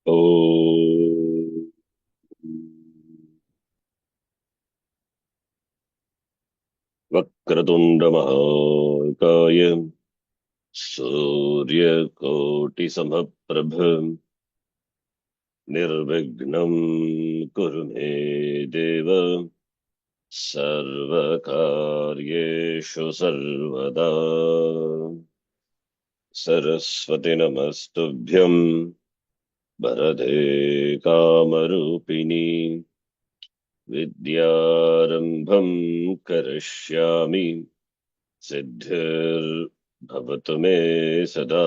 ॐ वक्रतुण्डमहाकाय सूर्यकोटिसमप्रभ निर्विघ्नं कुरु मे देव सर्वकार्येषु सर्वदा। सरस्वती नमस्तुभ्यं वरदे कामरूपिणी विद्यारम्भं करिष्यामि सिद्धिर्भवतु मे सदा।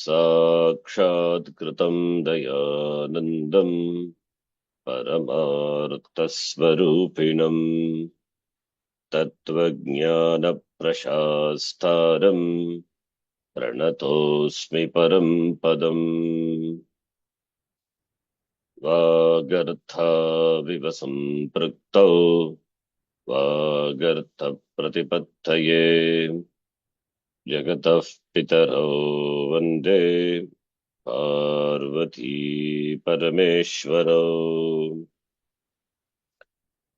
साक्षात्कृतं दयानन्दं परमार्थस्वरूपिणं तत्त्वज्ञानप्रशास्तारं प्रणतोऽस्मि परं पदम्। वागर्थाविव सम्पृक्तौ वागर्थप्रतिपत्तये जगतः पितरौ वन्दे पार्वती परमेश्वरौ।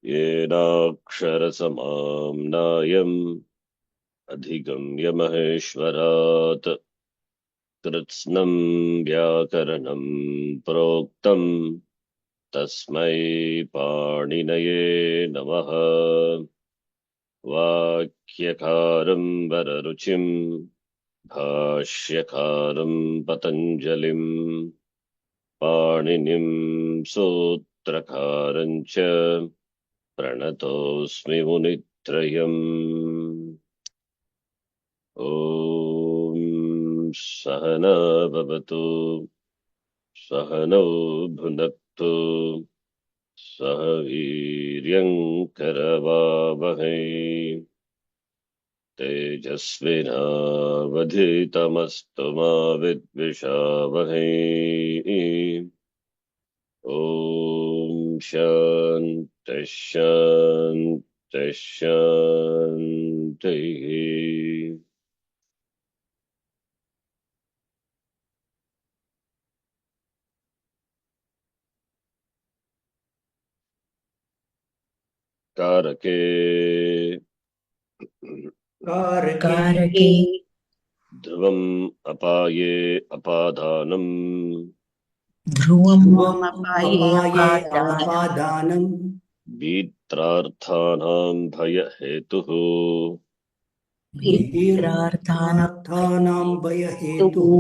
येनाक्षरसमाम्नायम् अधिगम्य महेश्वरात् कृत्स्नं व्याकरणं प्रोक्तम् तस्मै पाणिनये नमः। वाक्यकारं वररुचिं भाष्यकारं पतञ्जलिं पाणिनिं सूत्रकारं च प्रणतोऽस्मि मुनित्रयम्। ॐ सहना भवतु सहनौ भुनक्तु सह वीर्यं करवावहै तेजस्विनावधीतमस्तु मा विद्विषावहै। ॐ शान्तिः शान्तिः शान्तिः। कारके कारके ध्रुवम् अपाये अपादानम् ध्रुवमपाये अपाये अपादानं अपादानं वीत्रार्थानां भयहेतुः वीत्रार्थानां वीत्रार्थानां हेतुः भयहेतुः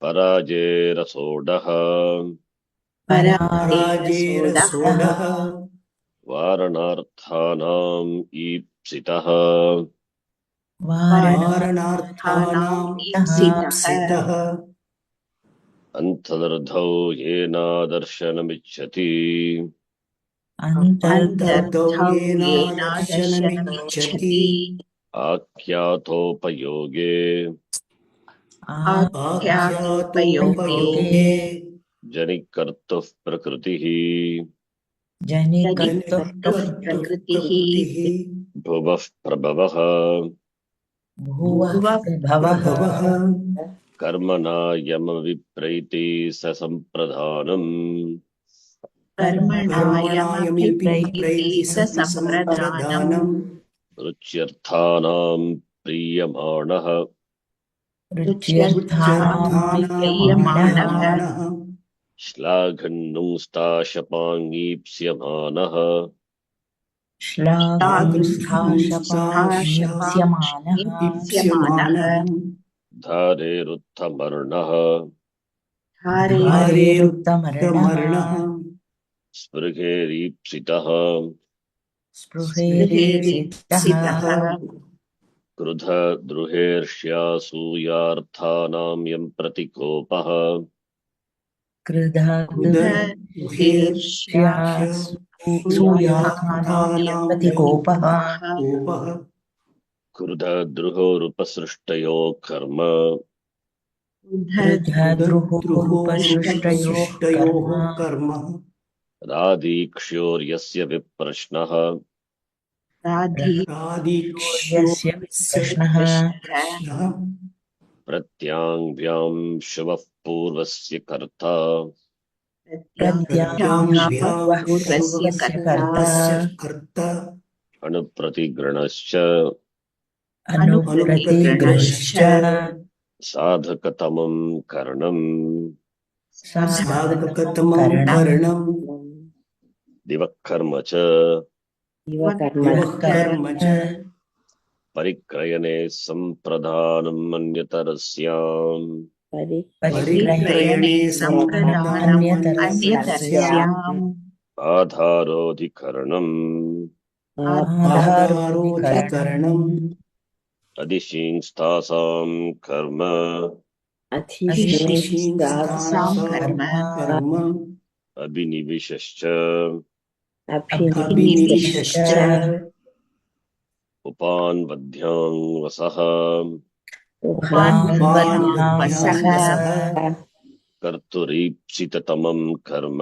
पराजेरसोडः पराजेरसोडः पराजेरसोडः वारणार्थानाम् ईप्सितः वारणार्थानां ईप्सितः अन्तर्धौ येनादर्शनमिच्छति अन्तर्धौ येनादर्शनमिच्छति येनादर्शनमिच्छति आख्यातोपयोगे आख्यातोपयोगे आख्यातोपयोगे जनिकर्तुः प्रकृतिः जनिकर्तुः जनिकर्तुः प्रकृतिः प्रकृतिः भुवः प्रभवः भुवः प्रभवः प्रभवः कर्मणा यमविप्रैति ससम्प्रधानम् कर्मणायमभिप्रैति कर्मणायमभिप्रैति सम्प्रदानम् रुच्यर्थानाम् प्रीयमाणः रुच्यर्थानां प्रीयमाणः रुच्यर्थानां श्लाघन्नुंस्ताशपाङ्गीप्स्यमानः श्लाघुंस्थाशपामीप्स्यमानः ईप्स्यमानः धारेरुत्थमर्णः धारेरुत्तमर्णः स्पृहेरीप्सितः स्पृहेरीप्सितः क्रुधद्रुहेर्ष्यासूयार्थानां यं प्रतिकोपः क्रुधद्रुहेर्ष्यासूयार्थानां प्रतिकोपः कोपः क्रुधद्रुहोरुपसृष्टयो कर्म क्रुधद्रुहोपसृष्टयोः कर्म कर्म राधीक्ष्योर्यस्य विप्रश्नः राधीक्ष्यो यस्य प्रश्नः प्रत्याङ्व्यां शुभः पूर्वस्य कर्ता प्रत्याभ्यां पूर्वस्य कर्ता शुभस्य कर्ता अणुप्रतिगृणश्च अनुप्रतिगृणश्च साधकतमं करणम् साधकतमं करणम् करणं दिवः कर्म च दिवः कर्म च परिक्रयणे सम्प्रदानम् अन्यतरस्याम् परिक्रयणे सम्प्रदानम् अन्यतरस्याम् आधारोऽधिकरणम् आधारोऽधिकरणम् अधिशींस्तासाम् कर्म अधिशींस्तासां कर्म कर्म अभिनिविशश्च अभिनिविशश्च उपान्वद्भ्यां वसः उपान्वद्भ्यां वसः कर्तुरीप्सिततमं कर्म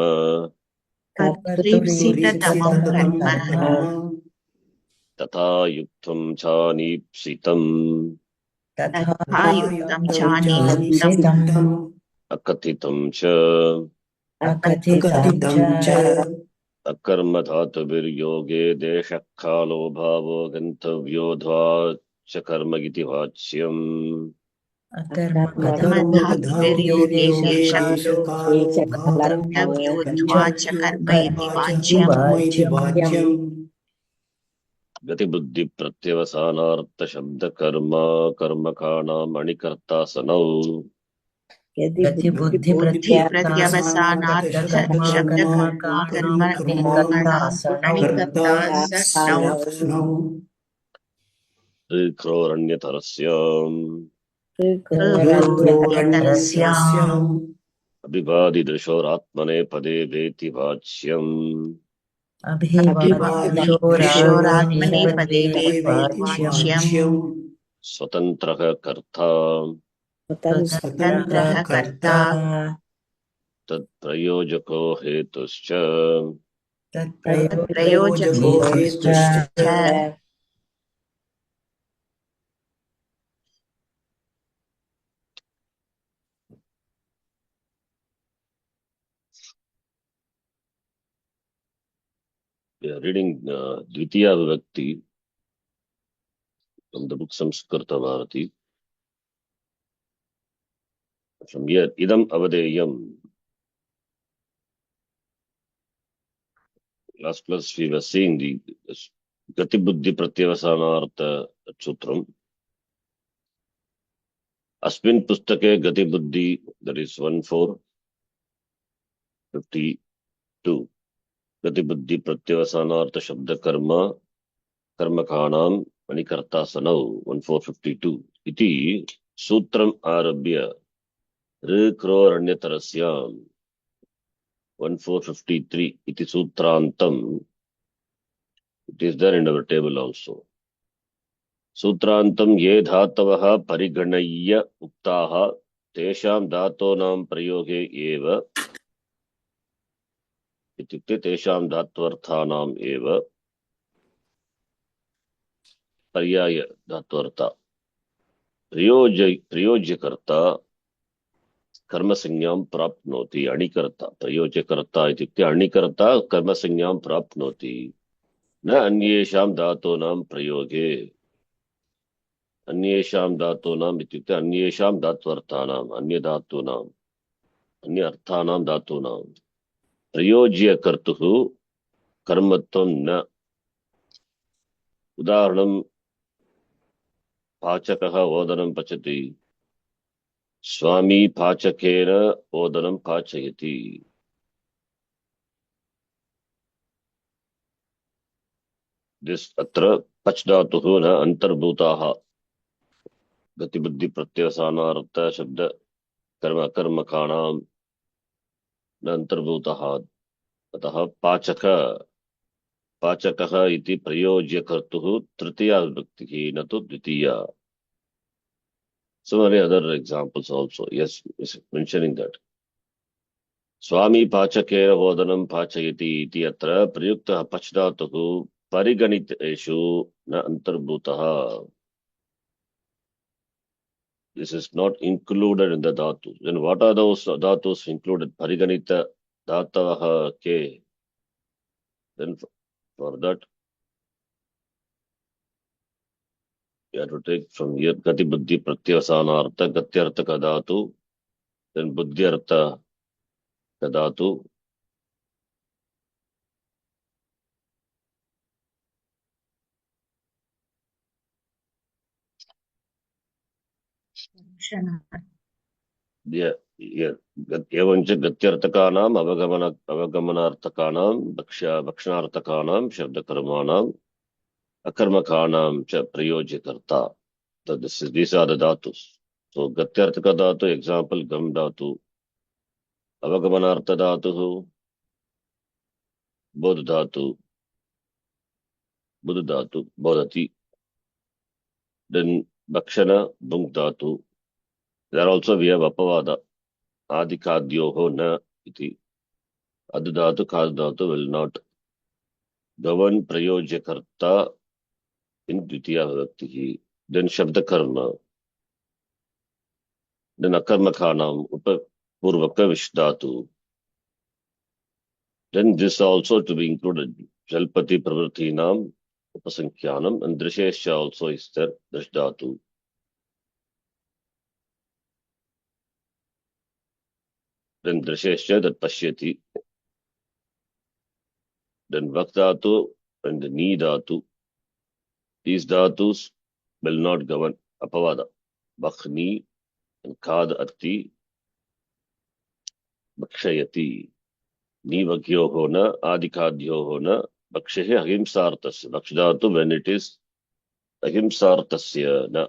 कर्तुरीप्सिततमं कर्म तथा युक्तं चानीप्सितम् तथा युक्तं चानीप्सितम् अकथितं च अकथितं च अकर्मधातुभिर्योगे देशः कालो भावो गन्तव्योऽध्वा च कर्म इति वाच्यम् अकर्मधातुर्योगे देशकालो भावो गन्तव्योऽध्वा च कर्म इति वाच्यम् गतिबुद्धिप्रत्यवसानार्थशब्दकर्मा कर्मकाणाम् अणिकर्तासनौ गतिबुद्धिप्रत्यवसानार्थकर्मकाणामनिकर्तासनौ ऋक्रोरण्यतरस्याम् ऋक्रोरण्यतरस्याम् अभिवादिदृशोरात्मने पदे वाच्यम् अभिवादिदृशोरात्मने पदे वाच्यम् स्वतन्त्रः कर्ता स्वतन्त्रः कर्ता तत्प्रयोजको हेतुश्च तत्प्रयोजको हेतुश्च We are reading Dvitiya Vibhakti from the book Samskrita Bharati. From here, Idam Avadeyam. Last class we were seeing the Gati Buddhi Pratyavasanartha Sutram. Asmin Pustake Gati Buddhi, that is 1452. Gati Buddhi Pratyavasanartha Shabda Karma Karmakanam Manikartasanau 1452. Iti Sutram Arabhya Rikroranyatarasya 1453. Iti Sutrantam. It is there in our table also. Sutrantam ye dhatavah pariganayya uktaha tesham dhatonam prayoge eva ityukte tesham dhatvarthanam eva paryaya dhatvartha प्रयोज्यकर्ता कर्मसंज्ञां प्राप्नोति अणिकर्ता प्रयोज्यकर्ता इत्युक्ते अणिकर्ता कर्मसंज्ञां प्राप्नोति न अन्येषां धातूनां प्रयोगे अन्येषां धातूनाम् इत्युक्ते अन्येषां धात्वर्थानाम् अन्यधातूनाम् अन्य अर्थानां धातूनां प्रयोज्यकर्तुः कर्मत्वं न उदाहरणं पाचकः ओदनं पचति स्वामी पाचकेन ओदनं पाचयति दिस अत्र पच धातुः न अंतर्भूताः गतिबुद्धि प्रत्यवसानार्थ शब्द कर्म कर्मकाणां न अंतर्भूतः अतः पाचकः इति प्रयोज्यकर्तुः तृतीया विभक्तिः न तु द्वितीया. So many other examples also. Yes, is mentioning that. Swami pachakera vodanam pachayati iti atra prayuktah pach dhatuः परिगणितेषु न अंतर्भूतः. this is not included in the dhatu. Then what are those dhatus included? Pariganita dhatavaha ke. Then for that, you have to take from here Gati Buddhi Pratyasanartha Gatyartha Kadatu, then Buddhyartha Kadatu, yeah, yeah. Evancha Gatyarthakanam, Avagamanarthakanam, Bhakshanarthakanam, Shabdakarmanam, Akarmakanam, Cha Prayojakarta. So these are the dhatus. So Gatyarthaka dhatu, example, Gam dhatu, Avagamanartha dhatu, Bodh dhatu, Buddha dhatu, Bodhati. Then Bhakshana, Bhunk dhatu. There also we have Apavada, Adikadyoho na iti. Adhatu, Kadhatu will not govern Prayojakarta in Dvitiya Vibhakti. Then Shabda Karma. Then Akarmakhanam, Upapurvaka Vishdhatu. Then this also to be included. Jalpati Pravritinam, Upasankyanam, and Drishesha also is there, Drishdhatu. Then Drishesha, that Pashyati. Then Vakdhatu and Ni Dhatu. These dhatus will not govern Apavada. Bakhni and Kad Atti, Bhakshayati. Ni Vakyo Hona, Adikadyo Hona, Bhakshehe Ahimsartasya. Bhakshadhatu when it is Ahimsartasya. Na.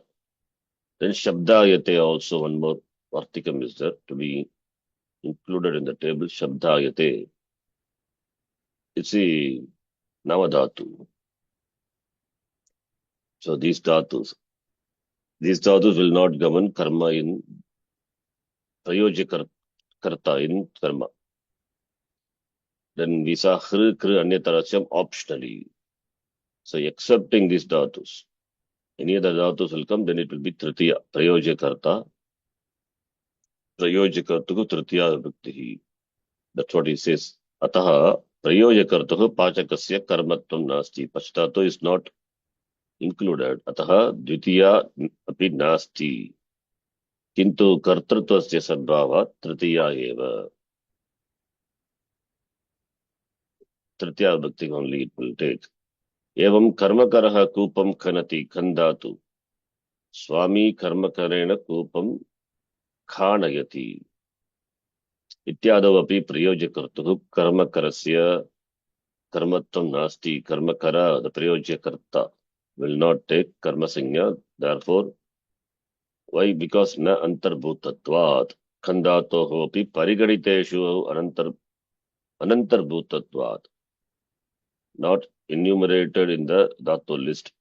Then Shabdayate also, one more Vartikam is there to be included in the table. Shabdayate. It's a Navadhatu. So these dhatus will not govern karma in Prayojakarta in karma. Then we saw Hri Kri Anyatarashyam optionally. So accepting these dhatus, any other dhatus will come, then it will be Tritiya, Prayojakarta. Prayojakartuku Tritiya Vibhakti. That's what he says. Ataha Prayojakartuku Pachakasya Karmatvam Nasti. Pachatato is not included. Ataha Dvitiya api Nasti. Kintu Kartratvasya Sadbhava Tritiya eva. Tritiya Vibhakti only it will take. Evam Karmakaraha Kupam Khanati Khandatu. Swami Karmakarena Kupam Khanayati. Ityadavapi Prayojakartuhu Karmakarasya Karmatvam Nasti. Karmakara, the Prayojakarta, will not take Karma Sanya. Therefore, why? Because na antarbhutatvat. Khandatoho api parigaditeshu anantarbhutatvat. Not enumerated in the dhatu list.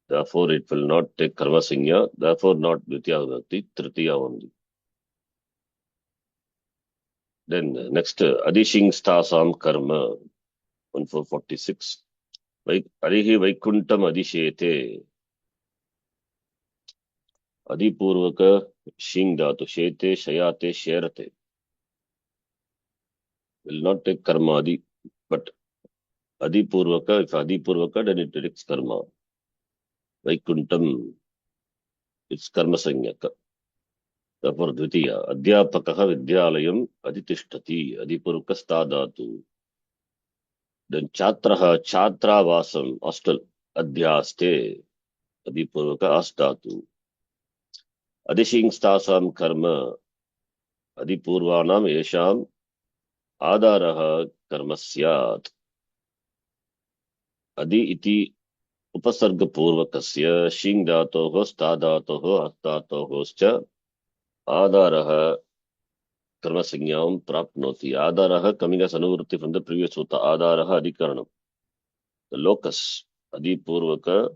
Therefore, it will not take Karma Sanya. Therefore, not Dvitiya Vibhakti, Tritiya only. Then next, Adishing Stasam Karma, 1446. Arihi Vaikuntam Adishete. Adipurvaka Shing Dhatu, Shete, Shayate, Sherate. Will not take Karma Adi, but Adipurvaka, if Adipurvaka, then it takes Karma. Vaikuntam, it's Karma Sanyaka. Therefore, Dvitiya, Adhyapakaha Vidyalayam Aditishtati, Adipurvaka Stadatu. Then Chatraha, Chatra Vasam, hostel, Adhyaste, Adipurvaka Astatu. Adishing Stasam Karma, Adipurvanam Yesham, Adaraha Karmasyat. Adi iti Upasarga Purvakasya, Shing Dhatoho, Stadatoho, Astatohoscha, Adaraha Karma Signam Prapnoti. Adaraha coming as anuvrutti from the previous sutta. Adaraha Adhikaranam. The locus, Adipurvaka,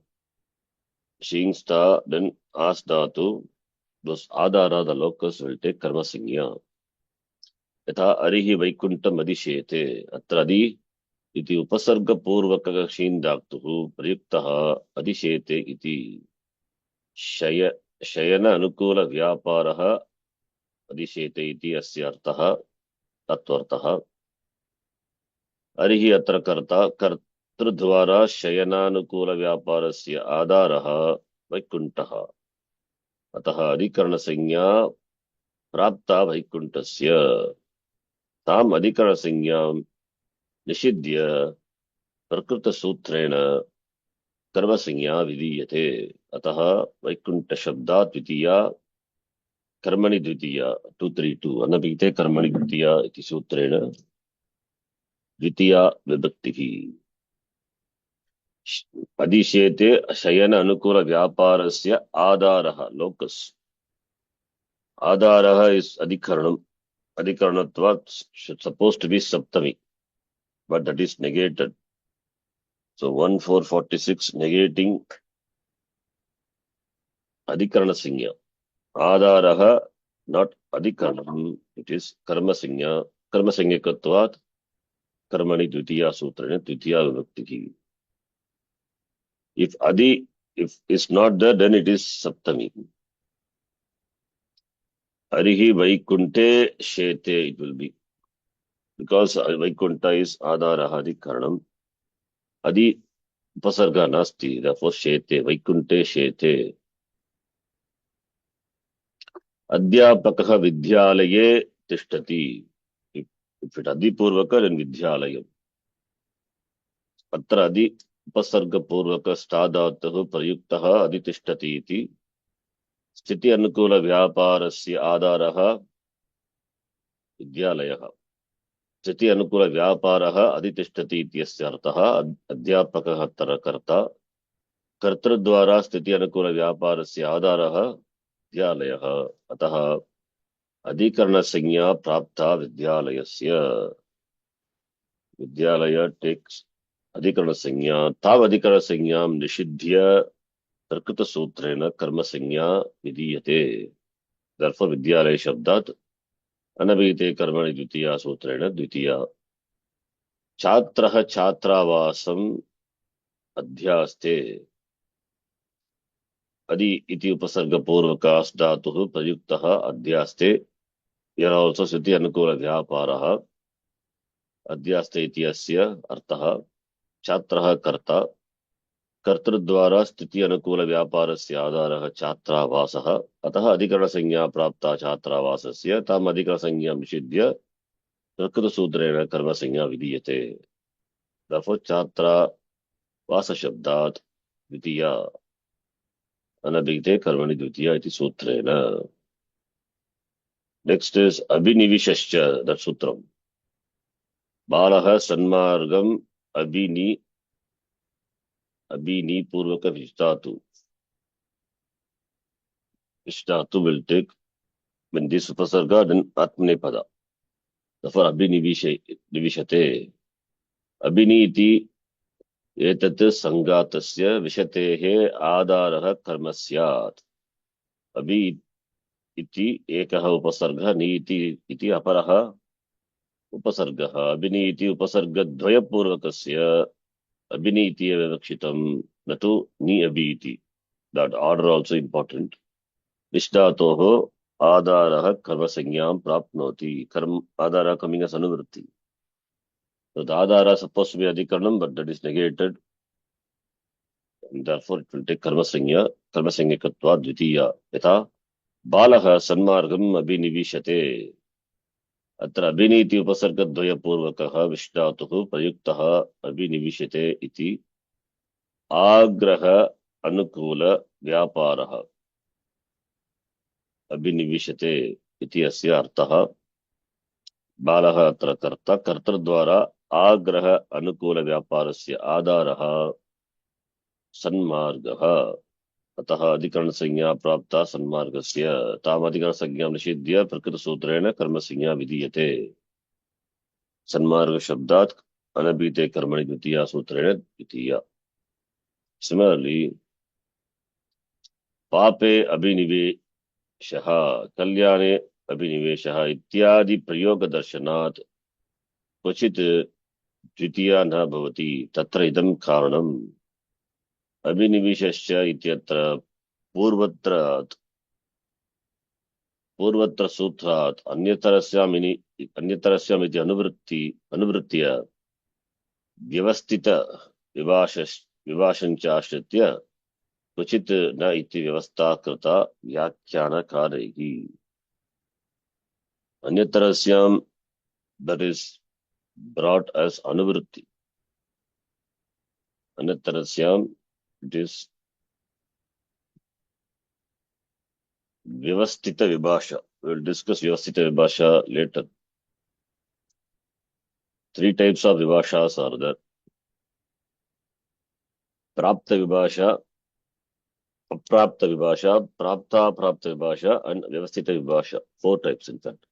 Shing Sta, then Asdatu. Those Adara, the locus, will take Karma Signya. Yatha Arihi Vaikuntam Adishete. Atradi iti Upasarga Purvaka Shing Dhaktuhu Prayuktaha Adishete iti Shaya शयन अनुकूल व्यापारः अधिशेते इति अस्य अर्थः तत्वर्थः। हरिः अत्र कर्ता कर्तृद्वारा शयनानुकूल व्यापारस्य आधारः वैकुण्ठः। अतः अधिकरणसंज्ञा प्राप्ता वैकुण्ठस्य। ताम् अधिकरणसंज्ञां निषिध्य प्रकृतसूत्रेण कर्मसंज्ञा विधीयते। अतः वैकुण्ठशब्दात् द्वितीया कर्मणि द्वितीया 232 अनभिहिते कर्मणि द्वितीया इति सूत्रेण द्वितीया विभक्तिः। अधिशेते शयन अनुकूल व्यापारस्य आधारः लोकस। आधारः इस अधिकरणम अधिकरणत्वात् supposed to be Saptami but that is negated. So 1446 negating अधिकरण संज्ञा। आधारः not अधिकरणम, it is कर्म संज्ञा। कर्म संज्ञकत्वात् कर्मणि द्वितीया सूत्रेण द्वितीया विभक्तिः। If adi if is not there, then it is saptami. Arihi Vaikunte Shete it will be. Because Vaikunta is Adharaha Adhikaranam. Adi Upasarga Nasti, therefore Shete, Vaikunte Shete. Adhyapakaha Vidyalaye Tishtati. If it Adi Purvaka, then Vidyalayam. Atra Adi Upasarga Purvaka Stadatahu Prayuktaha Adi Tishtati iti. स्थिति अनुकूल व्यापारस्य आधारः विद्यालयः। स्थिति अनुकूल व्यापारः अधितिष्ठति इत्यस्य अर्थः अध्यापकः अत्र कर्ता। कर्तृद्वारा स्थिति अनुकूल व्यापारस्य आधारः विद्यालयः। अतः अधिकरणसंज्ञा प्राप्ता विद्यालयस्य। विद्यालय टेक्स अधिकरणसंज्ञा। ताव अधिकरणसंज्ञां निषिध्य प्रकृतसूत्रेण कर्मसंज्ञा विधीयते। Therefore विद्यालय शब्दात् अनभिहिते कर्मणि द्वितीया सूत्रेण द्वितीया। छात्रः छात्रावासम् अध्यास्ते। अदि इति उपसर्गपूर्वकास् धातुः प्रयुक्तः अध्यास्ते। Here also स्थिति अनुकूल व्यापारः। अध्यास्ते इति अस्य अर्थः छात्रः कर्ता। कर्तृद्वारा स्थिति अनुकूल व्यापारस्य आधारः छात्रावासः। अतः अधिकरणसंज्ञा प्राप्ता छात्रावासस्य। ताम् अधिकरणसंज्ञां निषिध्य प्रकृतसूत्रेण कर्मसंज्ञा विधीयते। Therefore छात्रावासशब्दात् द्वितीया अनभिहिते कर्मणि द्वितीया इति सूत्रेण। Next is अभिनिविशश्च, that सूत्रम्। बालः सन्मार्गम् अभिनी पूर्वक विष्टातु will take when this upasarga then atmanepada. Therefore abhinivishate. Abhini iti etat sangatasya vishatehe आधारः कर्म स्यात्। अभि इति एकः उपसर्गः, नीति इति अपरः उपसर्गः। अभिनी इति उपसर्गद्वयपूर्वकस्य अभिनी इति विवक्षितं न तु नि अभि इति। That order also important. निष्ठातोः आधारः कर्मसंज्ञां प्राप्नोति। कर्म आधारः coming as अनुवृत्ति. So the adhara is supposed to be adhikaranam, but that is negated. And therefore it will take karmasanya, karmasanyakatva dvitiya. Yatha बालः सन्मार्गम् अभिनिविशते। अत्र अभिनीति उपसर्गद्वयपूर्वकः विष्टातुः प्रयुक्तः अभिनिविशते इति आग्रह अनुकूल व्यापारः अभिनिविशते इति अस्य अर्थः। बालः अत्र कर्ता। कर्तृद्वारा आग्रह अनुकूल व्यापारस्य आधारः सन्मार्गः। अतः अधिकरणसंज्ञा प्राप्ता सन्मार्गस्य। ताम् अधिकरणसंज्ञां निषिध्य प्रकृतसूत्रेण कर्मसंज्ञा विधीयते। सन्मार्ग शब्दात् अनभिहिते कर्मणि द्वितीया सूत्रेण द्वितीया। Similarly, पापे अभिनिवेशः कल्याणे अभिनिवेशः इत्यादि प्रयोग दर्शनात् क्वचित् द्वितीया न भवति। तत्र इदं कारणम्। अभिनिवेशश्च इत्यत्र पूर्वत्रात् पूर्वत्र सूत्रात् अन्यतरस्यामिति अनुवृत्त्या व्यवस्थित विभाषञ्चाश्रित्य क्वचित् न इति व्यवस्था कृता व्याख्यानकारैः। अन्यतरस्याम, that is brought as anuvritti. Anyatarasyaam, it is Vyavasthita Vibhasha. We will discuss Vyavasthita Vibhasha later. 3 types of Vibhashas are there. Prapta Vibhasha, Aprapta Vibhasha, Prapta Vibhasha, and Vyavasthita Vibhasha. 4 types in fact.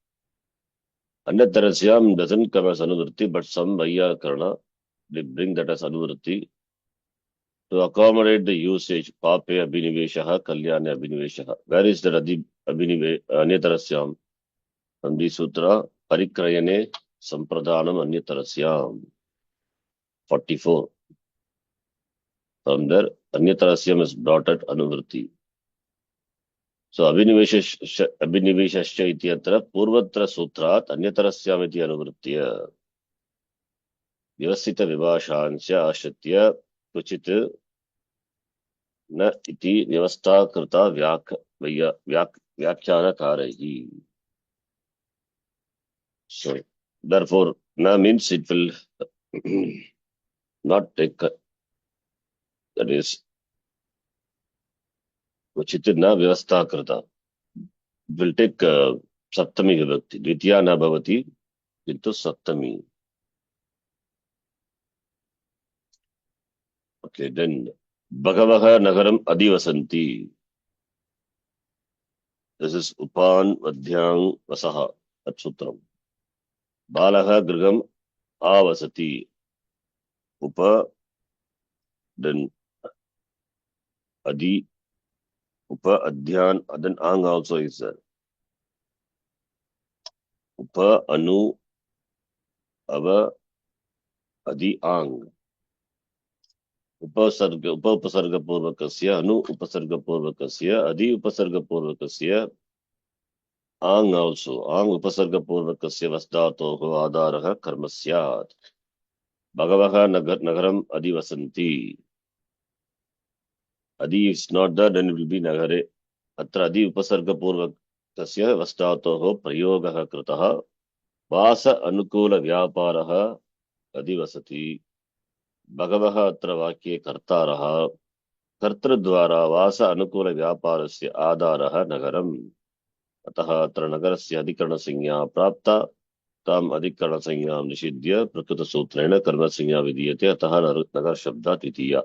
Anyatarasyam doesn't come as anuvritti, but some Vaiyakarana, they bring that as anuvritti to accommodate the usage. Pape abhiniveshaha, kalyane abhiniveshaha. Where is that Anyatarasyam? From the sutra, Parikrayane Sampradhanam Anyatarasyam. 44. From there, Anyatarasyam is brought at Anuvritti. So, Abhiniveshasya iti atra Purvatra Sutrat Anyatarasyam iti Anuvrittiya. Vyavasthita Vibhashansya Ashritya Kuchit Na iti Vyavastha Krita Vyakhyana Karaihi. So, therefore, Na means it will not take, that is, Kuchit na Vyavastha Krita. It will take Saptami Vibhakti. Dvitiya na bhavati into Saptami. Okay, then Bhagavaha Nagaram Adivasanti. This is Upan Vadhyang Vasaha at Sutram. Balaha Grigam Avasati. Upa, then Adi, Upa Adhyan, then Ang also is there. Upa Anu Ava Adi Ang. Upasarga Purvakasya, Anu Upasarga Purvakasya, Adi Upasarga Purvakasya, Ang also. Ang Upasarga Purvakasya Vasdatoho Adaraha Karmasyat. Bhagavaha Nagaram Adivasanti. Adi is not there, then it will be Nagare. Atra Adi Upasarga Purvakasya Vasdatoho Prayogaha Kritaha Vasa Anukula Vyaparaha Adivasati. Bhagavaha atra vakye kartaraha kartradvara vasa anukula vyaparasya adaraha nagaram. Ataha atra nagarasya adhikarana sanya prapta tam adhikarana sanyam nishidya prakrita sutrena karma sanya vidiyate ataha nagar shabda titiya.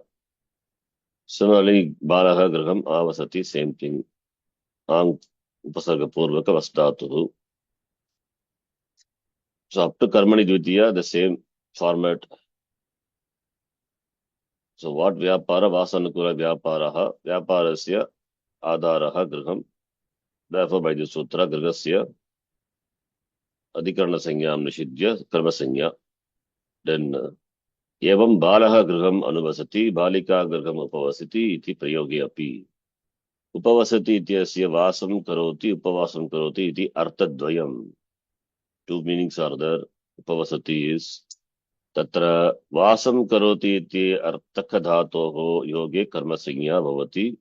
Similarly, balaha graham avasati, same thing. Ang upasarga purvaka vasdatuhu. So up to karmani dvitiya, the same format. So what vyapara vasanukula vyaparaha vyaparasya adaraha griham. Therefore by the sutra grigasya adhikarana sanyam nishidya karma sanya. Then evam balaha griham anuvasati balika griham upavasati iti prayoge api. Upavasati ityasya vasam karoti iti arthadvayam. 2 meanings are there. Upavasati is Tatra Vasam Karoti iti Arthaka dhatoho yoge karma sanya bhavati.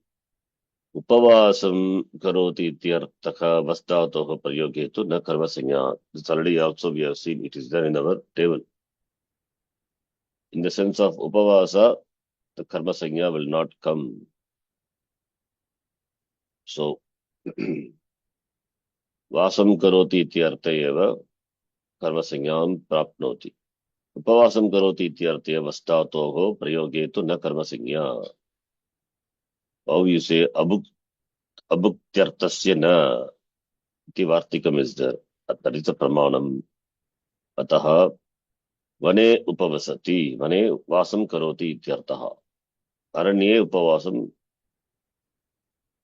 Upavasam Karoti iti Arthaka vasdatoho prayoge tu na karma sanya. This already also we have seen, it is there in our table. In the sense of Upavasa, the karma sanya will not come. So, Vasam Karoti iti artha eva karma sanyam prapnoti. Upavasam karoti ityartya vastatoho prayoge tu na karma sanya. How you say abhuktyartasya na iti vartikam is there. That is a pramanam. Ataha vane upavasati, vane vasam karoti ityartaha. Aranye upavasam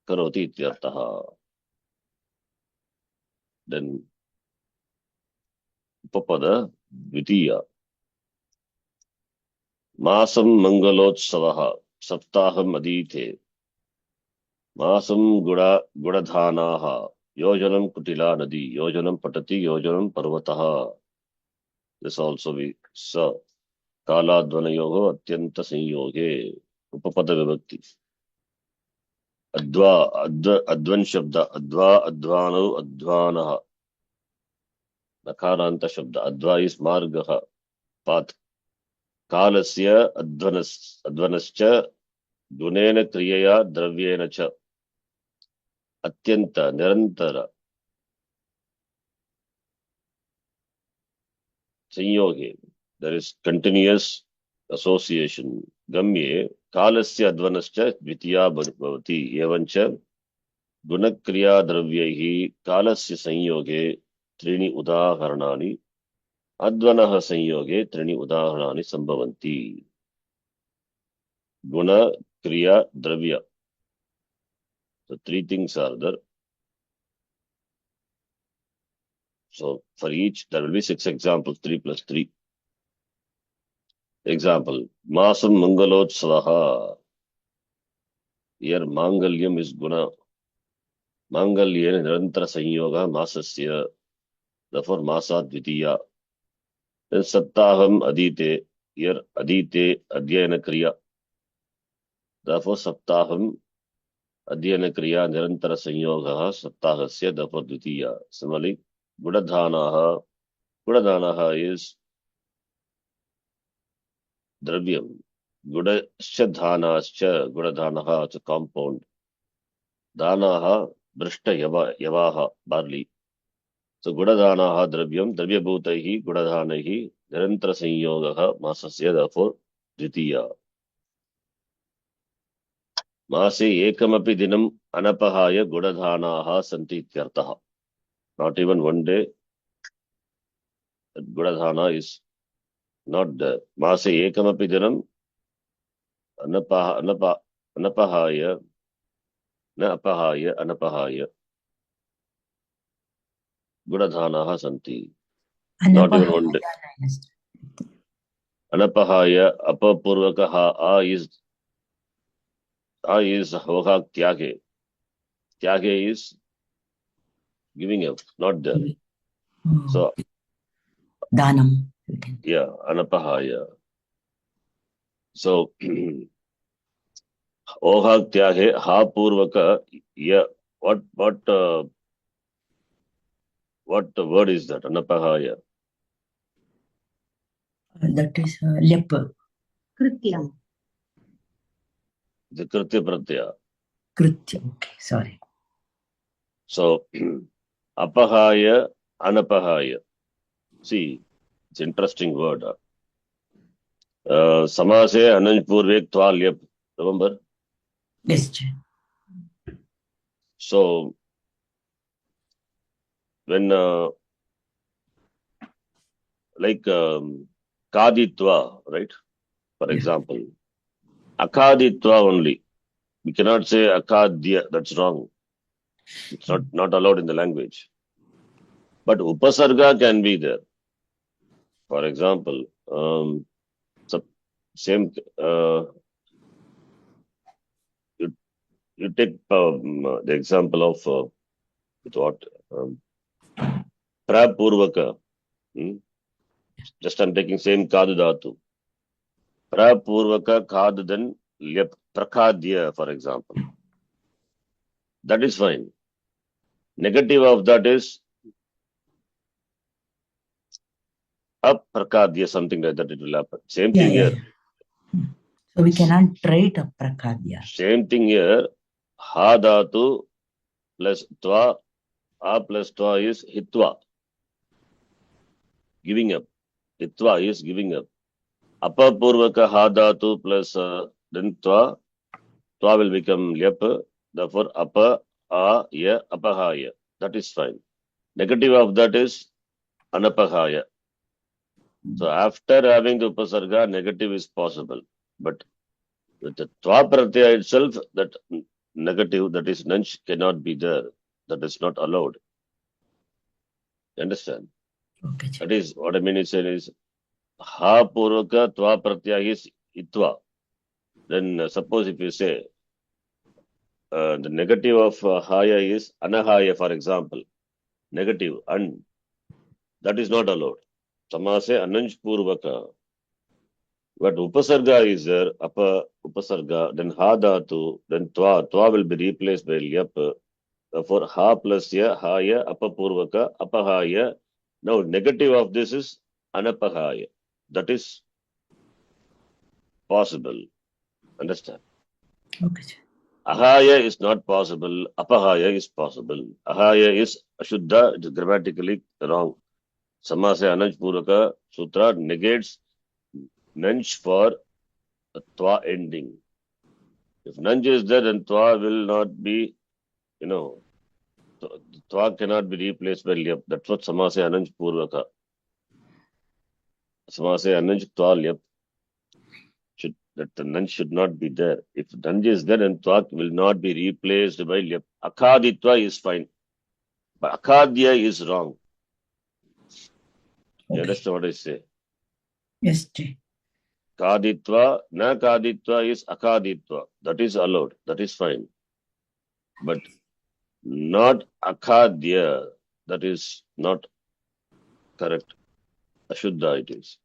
karoti ityartaha. Then upapada dvitiya. Masam Mangalotsavaha Saptaham Adite Masam Gudadhanaha Yojanam Kutila Nadi, Yojanam Patati, Yojanam Parvataha. This also we saw. Kala Dvanayoho Atyanta Sanyoge. Upapada Vibhakti. Advan Shabda. Advano, Advanaha. Nakaranta Shabda. Adva is Margaha. Path. Kalasya Advanascha. Gunena Kriyaya Dravyena Cha. Atyanta Nirantara. Sanyoge. There is continuous association. Gamye kalasya advanascha dvitiya bhavati evancha gunakriya dravyaihi kalasya sanyoge trini udaharanani advanaha sanyoge trini udaharanani sambhavanti. Guna, kriya, dravya. So three things are there. So for each there will be 6 examples, 3 plus 3. Example, Masam Mangalotsavaha. Here Mangalyam is Guna. Mangalyena Nirantara Sanyoga Masasya. Therefore Masa Dvitiya. Then Saptaham Adite. Here Adite Adhyayana Kriya. Therefore Saptaham Adhyayana Kriya Nirantara Sanyoga Saptahasya. Therefore Dvitiya. Similarly, Gudadhanaha. Gudadhanaha is Dravyam. Gudascha Dhanascha. Gudadhanaha, it's a compound. Dhanaha Brishta Yavaha, barley. So Gudadhanaha Dravyam, Dravyabhutaihi, Gudadhanaihi, Nirantara Sanyogaha, Masasya, therefore, Dvitiya. Mase Ekamapi Dinam Anapahaya Gudadhanaha Santi Ityartaha. Not even one day, Gudadhana is not there. Mase Ekamapi Dinam Anapahaya, Na Apahaya, Anapahaya. Gudadhanaha Santi. Not even one day. Anapahaya, Apapurvakaha, A is Hoha Tyage. Tyage is giving up, not there. So, Danam. yeah, Anapahaya. So, Oha Tyage, Ha Purvaka, yeah, what word is that? Anapahaya. That is leper. Krityam. The Kritya Pratyaya. Kritya. Okay, sorry. So, Apahaya, Anapahaya. See, it's an interesting word. Samase Ananj Purvek Twa Lyap. Remember? Yes. So, when Kaditva, right? For example, Akaditva only. We cannot say Akadya, that's wrong. It's not allowed in the language. But Upasarga can be there. For example, same, you take the example of with what? Prapurvaka. Just I'm taking same Kadu Dhatu. Prapurvaka Kadu then Lyap Prakadya, for example. That is fine. Negative of that is Aprakadya, something like that it will happen. Same thing here. So we cannot write Aprakadya. Same thing here. Ha Dhatu plus Twa. A plus Twa is Hitva. Giving up. Hitva is giving up. Apapurvaka Ha Dhatu plus then Twa. Twa will become Lyap. Therefore, Apa, A, Ya, Apahaya. That is fine. Negative of that is Anapahaya. So after having the Upasarga, negative is possible. But with the Twa Pratyaya itself, that negative, that is Nanch, cannot be there. That is not allowed. You understand? Okay. That is what I mean is Ha Purvaka Twa Pratyaya is Itva. Then suppose if you say the negative of haya is anahaya, for example. Negative, and that is not allowed. Samase ananj purvaka. But upasarga is there, apa upasarga, then ha dhatu, then twa will be replaced by lyap. Therefore, ha plus ya, haya, apapurvaka, apahaya. Now, negative of this is anapahaya. That is possible. Understand? Okay, sir. Ahaya is not possible. Apahaya is possible. Ahaya is ashuddha. It is grammatically wrong. Samasa anaj puraka sutra negates nanj for a twa ending. If nanj is there, then twa will not be, twa cannot be replaced by lyap. That's what samasa anaj purvaka. Samasa anaj twa lyap. That the nanj should not be there. If nanj is there, then twa will not be replaced by lyap. Akaditva is fine. But akadya is wrong. You Okay. understand what I say? Yes, sir. Kaditva, na kaditva is akaditva. That is allowed. That is fine. But not akadya. That is not correct. Ashuddha it is.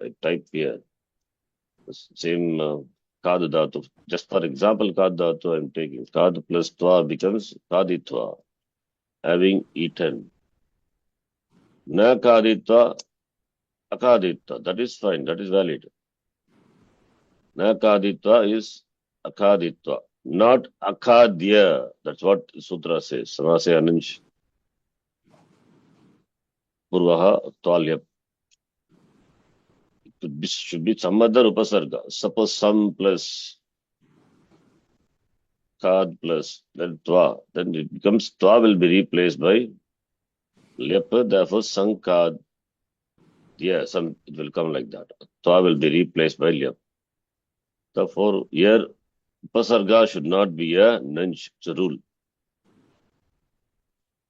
I type here. The same kad dhatu. Just for example, kad dhatu I am taking. Kad plus tva becomes kaditva. Having eaten. Na kaditva, akaditva. That is fine. That is valid. Na kaditva is akaditva. Not akadya. That's what Sutra says. Samase ananj purvaha twalyap. It should be some other upasarga. Suppose some plus kad plus then twa. Then it becomes twa will be replaced by lyap. Therefore, sankad. Yeah, it will come like that. Twa will be replaced by lyap. Therefore, here upasarga should not be a nanj. It's a rule.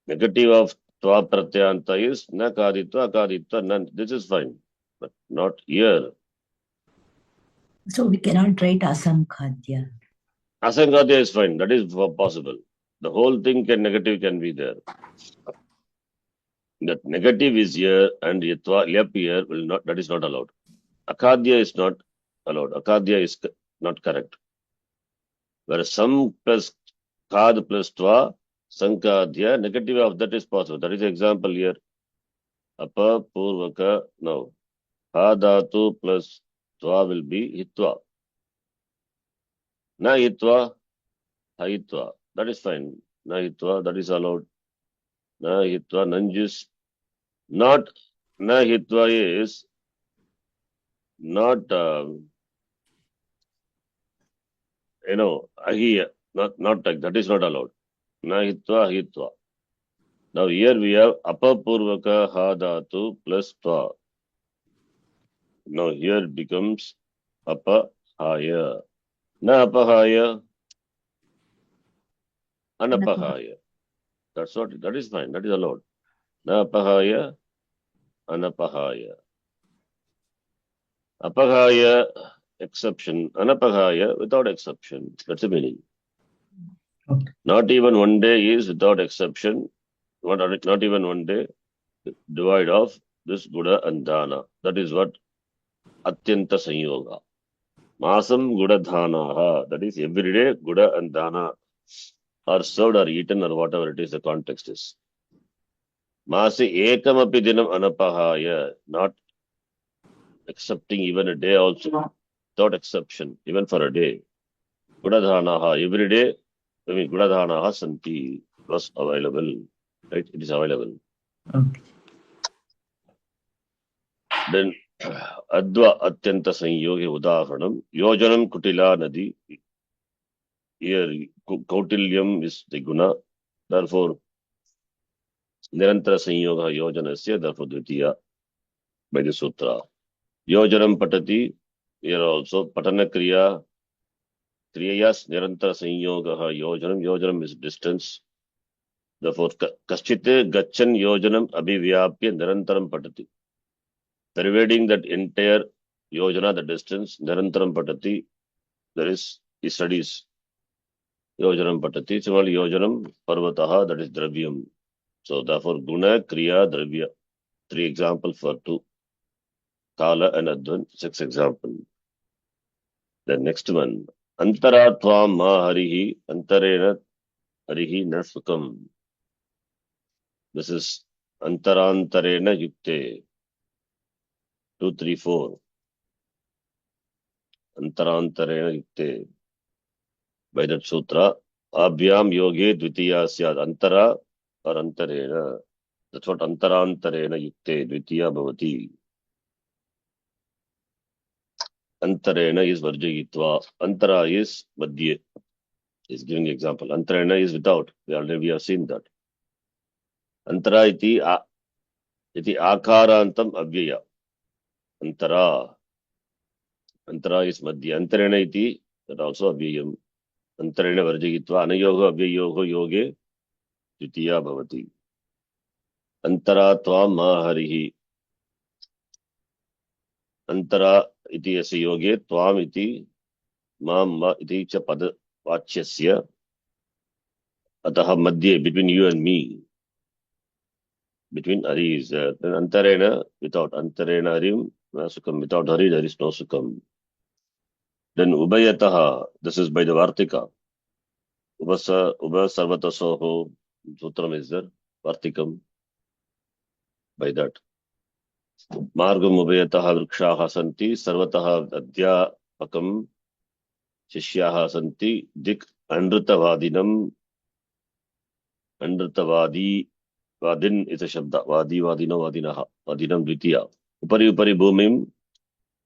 Negative of twa pratyanta is na kaditva, akaditva, nan. This is fine. But not here. So we cannot write asamkhadya. Asankadya is fine. That is possible. The whole thing negative can be there. That negative is here and lyap here will not. That is not allowed. Akadya is not allowed. Akadya is not correct. Whereas some plus kad plus twa, sankadya, negative of that is possible. That is the example here. Apa purvaka. Now, ha dhatu plus twa will be hitva. Na hitva, hitva. That is fine. Na hitva, that is allowed. Na hitva, nanj is not. Na hitva is not, ahiya. Not like that is not allowed. Na hitva, hitva. Now here we have apapurvaka ha dhatu plus twa. Now here it becomes apahaya. Na apahaya, anapahaya. That is fine. That is allowed. Na apahaya, anapahaya. Apahaya, exception. Anapahaya, without exception. That's the meaning. Okay. Not even one day is without exception. Not even one day divide of this Guda and Dana. That is what Atyanta Sanyoga. Masam Guda Dhanaha. That is every day Guda and Dana are served or eaten or whatever it is the context is. Masi Ekamapi Dinam Anapahaya. Not accepting even a day also. Without exception. Even for a day. Guda Dhanaha. Every day. Guda Dhanaha Santi was available. Right? It is available. Okay. Then Adva Atyanta Sanyogi Udaharanam. Yojanam Kutila Nadi. Here Kautilyam is the guna. Therefore, Nirantara Sanyoga Yojanasya, therefore Dvitiya by the sutra. Yojanam Patati. Here also Patana Kriya. Kriyas Nirantara Sanyoga Yojanam. Yojanam is distance. Therefore, Kaschite Gachan Yojanam Abhivyapya Nirantaram Patati. Pervading that entire Yojana, the distance, Nirantaram Patati, he studies. yojanam patati. Similarly, yojanam parvatah, that is dravyam. So therefore, guna, kriya, dravya. 3 examples for 2. Kala and Advan, 6 example. The next one. Antara tvam ma harihi, antarena harihi na sukam. This is antarantarena yukte. 2, 3, 4. Antarantarena yukte. By that sutra, abhyam yoge dvitiya syad. Antara or antarena. That's what antarantarena yukte dvitiya bhavati. Antarena is varjayitva. Antara is madhye. Is giving example. Antarena is without. We have seen that. Antara iti akarantam avyaya. Antara. Antara is madhya. Antarena iti, that also avyayam. Antarena varjayitva. Anayoga avyayoga yoge dvitiya bhavati. Antara tvam ma harihi. Antara iti yasya yoge tvam iti mam ma iti cha pada vachyasya. Ataha madhye, between you and me. Between Hari is there. Then Antarena, without Antarena Harim, na sukam. Without Hari, there is no sukam. Then Ubayataha, this is by the Vartika. Uba Sarvatasoho, Sutram is there. Vartikam, by that. Margam Ubayataha Vrikshaha Santi, Sarvataha Adhyapakam, Shishyaha Santi, Dik Andritavadinam, Andritavadi, Vadin is a Shabda, Vadi, Vadina, Vadinaha, Vadinam Dvitiya. Upari Upari Bhumim,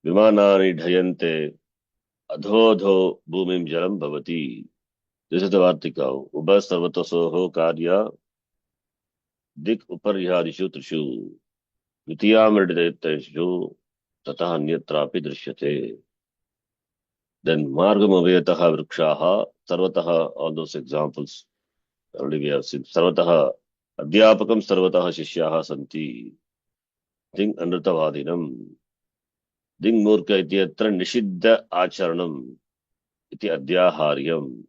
Vimanani Dhayante, Adhodho Bhumim Jalam Bhavati. This is the Vartika. Uba Sarvatasoho Karya Dik Uparihadishu Trishu Vitiyamrideteshu Tatah Anyatrapi Drishyate. Then Margam Avayataha Vrikshaha Sarvataha, all those examples already we have seen. Sarvataha Adhyapakam Sarvataha Shishyaha Santi. Ding Anritavadinam. Ding Murka Ityatra Nishiddha Acharanam Iti Adhyaharyam.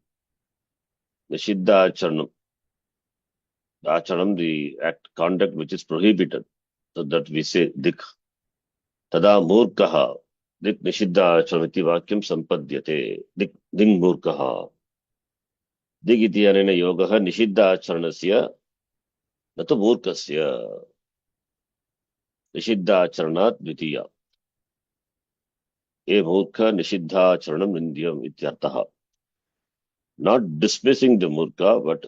Nishiddha Acharanam. Acharanam, the act, conduct which is prohibited. So that we say Dik. Tada Murkaha. Dik Nishiddha Acharanati Vakyam Sampadyate. Dik Ding Murkaha. Dik iti anena yogaha Nishiddha Acharanasya nato Murkasya. Nishiddha Acharanat Dvitiya. E Murkha Nishiddha Acharanam Nindyam ityartaha. Not dismissing the Murkha, but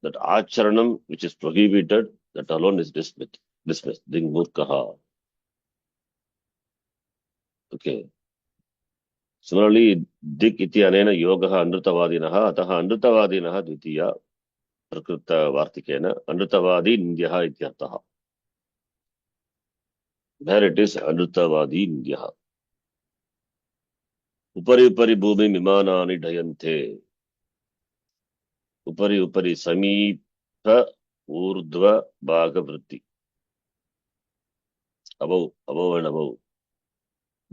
that Acharanam which is prohibited, that alone is dismissed. Ding Murkaha. Okay. Similarly, Dik iti anena yogaha Anritavadinaha ataha Anritavadinaha Dvitiya Prakrita Vartikena Anritavadi Nindyaha ityartaha. There it is Anritavadi Nindyaha. Upari Upari Bhumi Vimanani Dhayante. Upari Upari Samipa Urdhva Bhagavritti. Above and above.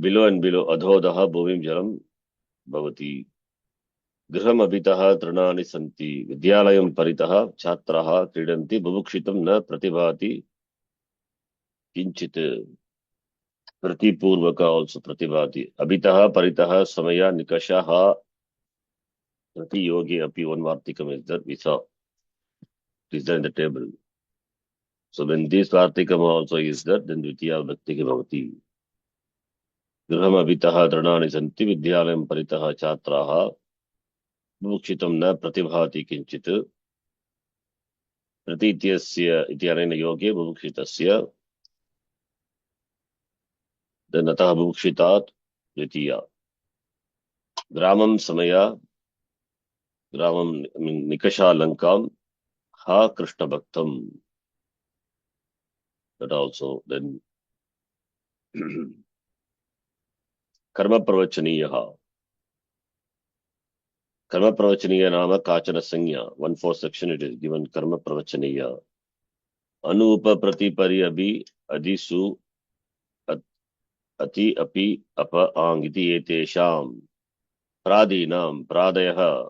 Below and below. Adhodaha Bhumim Jalam Bhavati. Griham Abhitaha Tranani Santi. Vidyalayam Paritaha Chatraha Kridanti Bubukshitam Na Pratibhati Kinchit. Pratipurvaka also Pratibhati. Abhitaha Paritaha Samaya Nikashaha Prati Yogi Api. One Vartikam is there. We saw. It is there in the table. So when this Vartikam also is there, then Dvitiya Bhakti Bhavati. Griham Abhitaha Dranani Santi Vidyalayam Paritaha Chatraha Bukshitam Na Pratibhati Kinchit Pratityasya Ityanena Yoge Bukshitasya Then Ataha Bukshitat Dvitiya. Gramam Samaya Gramam Nikasha Lankam Ha Krishna Bhaktam. That also then Karma Pravachaniyaha. Karma Pravachaniya Nama Kachana Sanya. 1/4 section it is given Karma Pravachaniya. Anupa Pratipari Abhi Adisu Ati Api Apa Angiti Etesham Pradinam Pradaya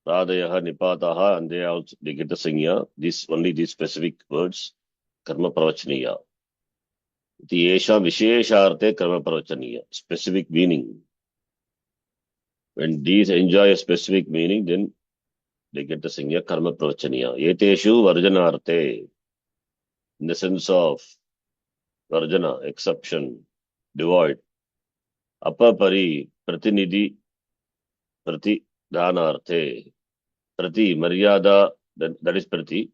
Pradayah, Nipataha, and they also they get the sanya. These specific words, karma pravachaniya. The Esha Vishesharthe karma pravachaniya. Specific meaning. When these enjoy a specific meaning, then they get the sanya karma pravachaniya. Eteshu varjanarthe. In the sense of varjana, exception, devoid. Apapari, pratinidhi, prati, dhanarthe. Prati, maryada, that is prati.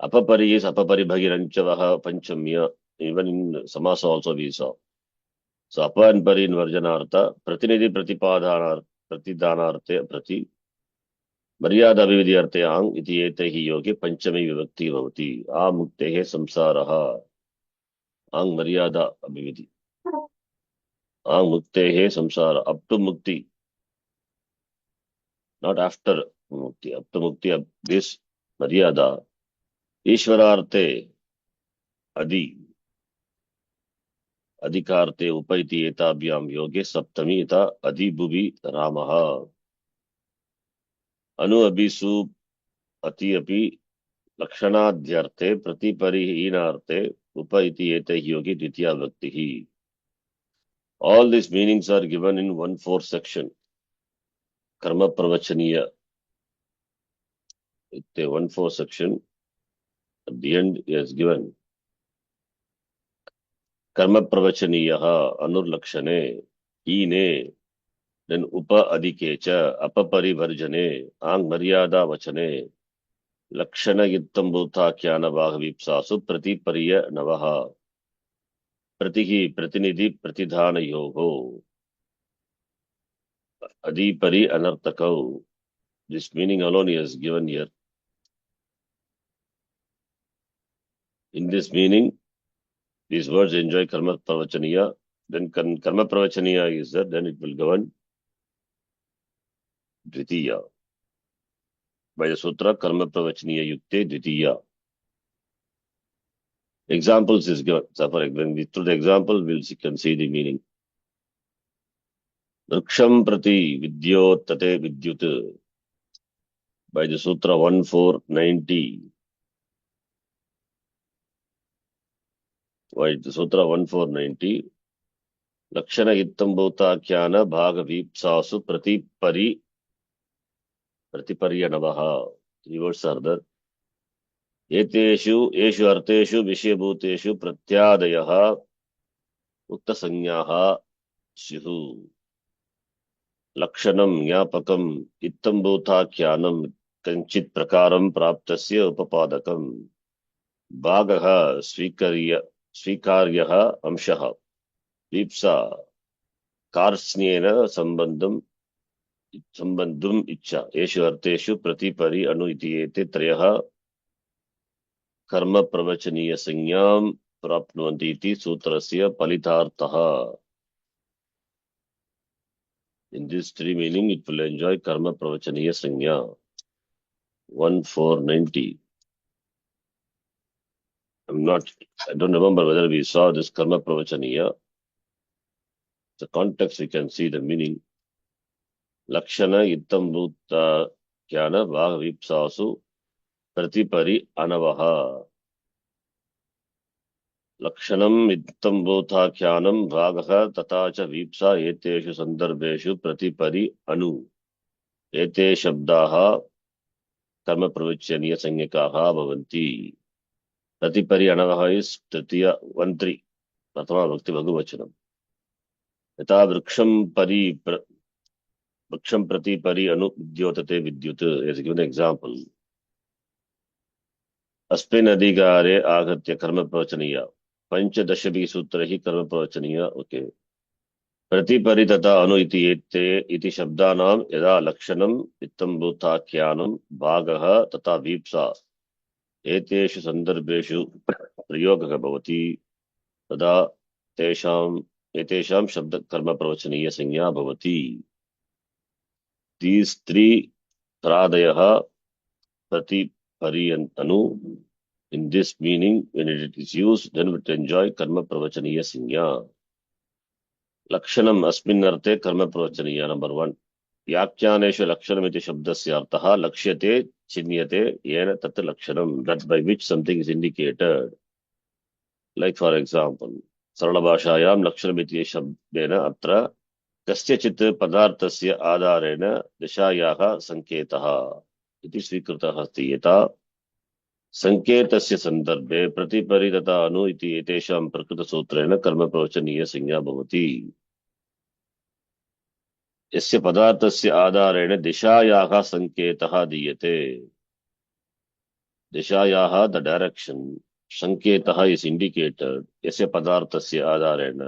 Apapari is apapari bhagiranchavaha panchamya. Even in samasa also we saw. So apa and pari in varjanartha, pratinidhi pratipadhanar, pratidhanarthe, prati. Maryada vividyarte ang iti ete hi yogi panchami vivakti bhavati. Muktehe samsaraha. Ang maryada abhividi. Muktehe samsara. Up to mukti. Not after mukti. Up to mukti of this maryada. Ishwararte adi. Adhikarte upaiti etabhyam yoge saptami ita adi bhuvi ramaha. Anu abhisu ati api lakshanadyarte pratiparihinarte upaiti ete yogi ditya vaktihi. All these meanings are given in 1-4 section. Karma pravachaniya. It's a 1-4 section. At the end is given. Karma pravachaniyaha anurlakshane. Ine. Then upa adhikecha. Apapari varjane. Ang maryada vachane. Lakshana yittambuta kyana vipsasu pratipariya navaha. Pratihi pratinidhi pratidhana yogo. Adipari anartakau. This meaning alone is given here. In this meaning, these words enjoy karma pravachaniya. Then karma pravachaniya is there, then it will govern dvitiya. By the sutra, karma pravachaniya yukte dvitiya. Examples is given. So through the example, we can see the meaning. Vriksham prati vidyotate vidyut. By the sutra 1490. By the sutra 1490. Lakshana ittambhuta kyana bhaga vipsasu pratipariya navaha. 3 words are there. Eteshu eshu arteshu vishayabhuteshu pratyadayaha uktasanyaha syuhu. Lakshanam jnapakam ittambhutakhyanam kanchit prakaram praptasya upapadakam. Bhagaha svikaryaha amshaha. Vipsa karsnyena sambandham ichcha. Eshu arteshu pratipari anu iti ete trayaha karma pravachaniya sanyam prapnuvanti iti sutrasya palitartaha. In this 3 meaning, it will enjoy karma pravachaniya sanya. 1490. I don't remember whether we saw this karma pravachaniya. The context, we can see the meaning. Lakshana ittambhuta kyana vipsasu pratipari anavaha. Lakshanam ittambhuta kyanam bhagaha tatacha vipsa eteshu sandarbeshu pratipari anu. Ete shabdaha karma pravachaniya sanyakaha bhavanti. Pratipari anavaha is tritiya 1-3. Prathama bhakti bhagavachanam. Yata vriksham pratipari anu vidyotate vidyut. As a given example. Asmin adhigare agatya karma pravachaniya. Panchadashabhi sutra hi karma pravachaniya. Okay. Pratipari tata anu iti ete iti shabdanam yada lakshanam ittambhutakyanam bhagaha tata vipsa eteshu sandarbeshu prayogaha bhavati tada etesham shabda karma pravachaniya sanya bhavati. These 3 pradayah pratipari and anu. In this meaning, when it is used, then we enjoy karma pravachaniya sanya. Lakshanam asmin arte karma pravachaniya, number 1. व्याख्यानेषु लक्षणमिति शब्दस्य अर्थः लक्ष्यते चिन्यते येन तत् लक्षणं, that by which something is indicated. Like for example, सरलभाषायां लक्षणमिति शब्देन अत्र कस्यचित् पदार्थस्य आधारेण दिशायाः संकेतः इति स्वीकृतः अस्ति। यथा संकेतस्य संदर्भे प्रतिपरि तथा अनु इति एतेषां प्रकृतसूत्रेण कर्मप्रवचनीयसंज्ञा भवति। यस्य पदार्थस्य आधारेण दिशायाः संकेतः दीयते, दिशायाः द डायरेक्शन, संकेतः इज इंडिकेटेड यस्य पदार्थस्य आधारेण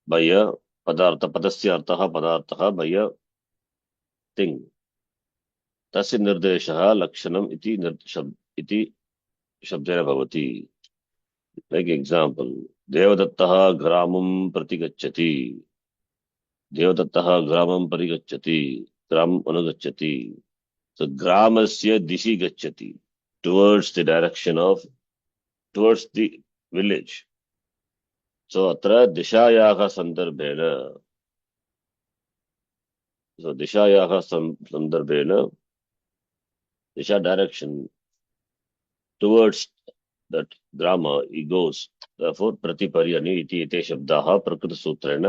by a पदार्थ, पदस्य अर्थः पदार्थः by a thing, तस्य निर्देशः लक्षणम् इति शब्देन भवति। लाइक एग्जांपल, देवदत्तः ग्रामं प्रति गच्छति, देवदत्तः ग्रामं परिगच्छति, ग्रामम् अनुगच्छति। So ग्रामस्य दिशि गच्छति, towards the direction of, towards the village. So अत्र दिशायाः सन्दर्भेन, so दिशायाः सन्दर्भेन, Disha direction towards that grama he goes. Therefore प्रतिपरि अनि इति एते शब्दाः प्रकृतसूत्रेण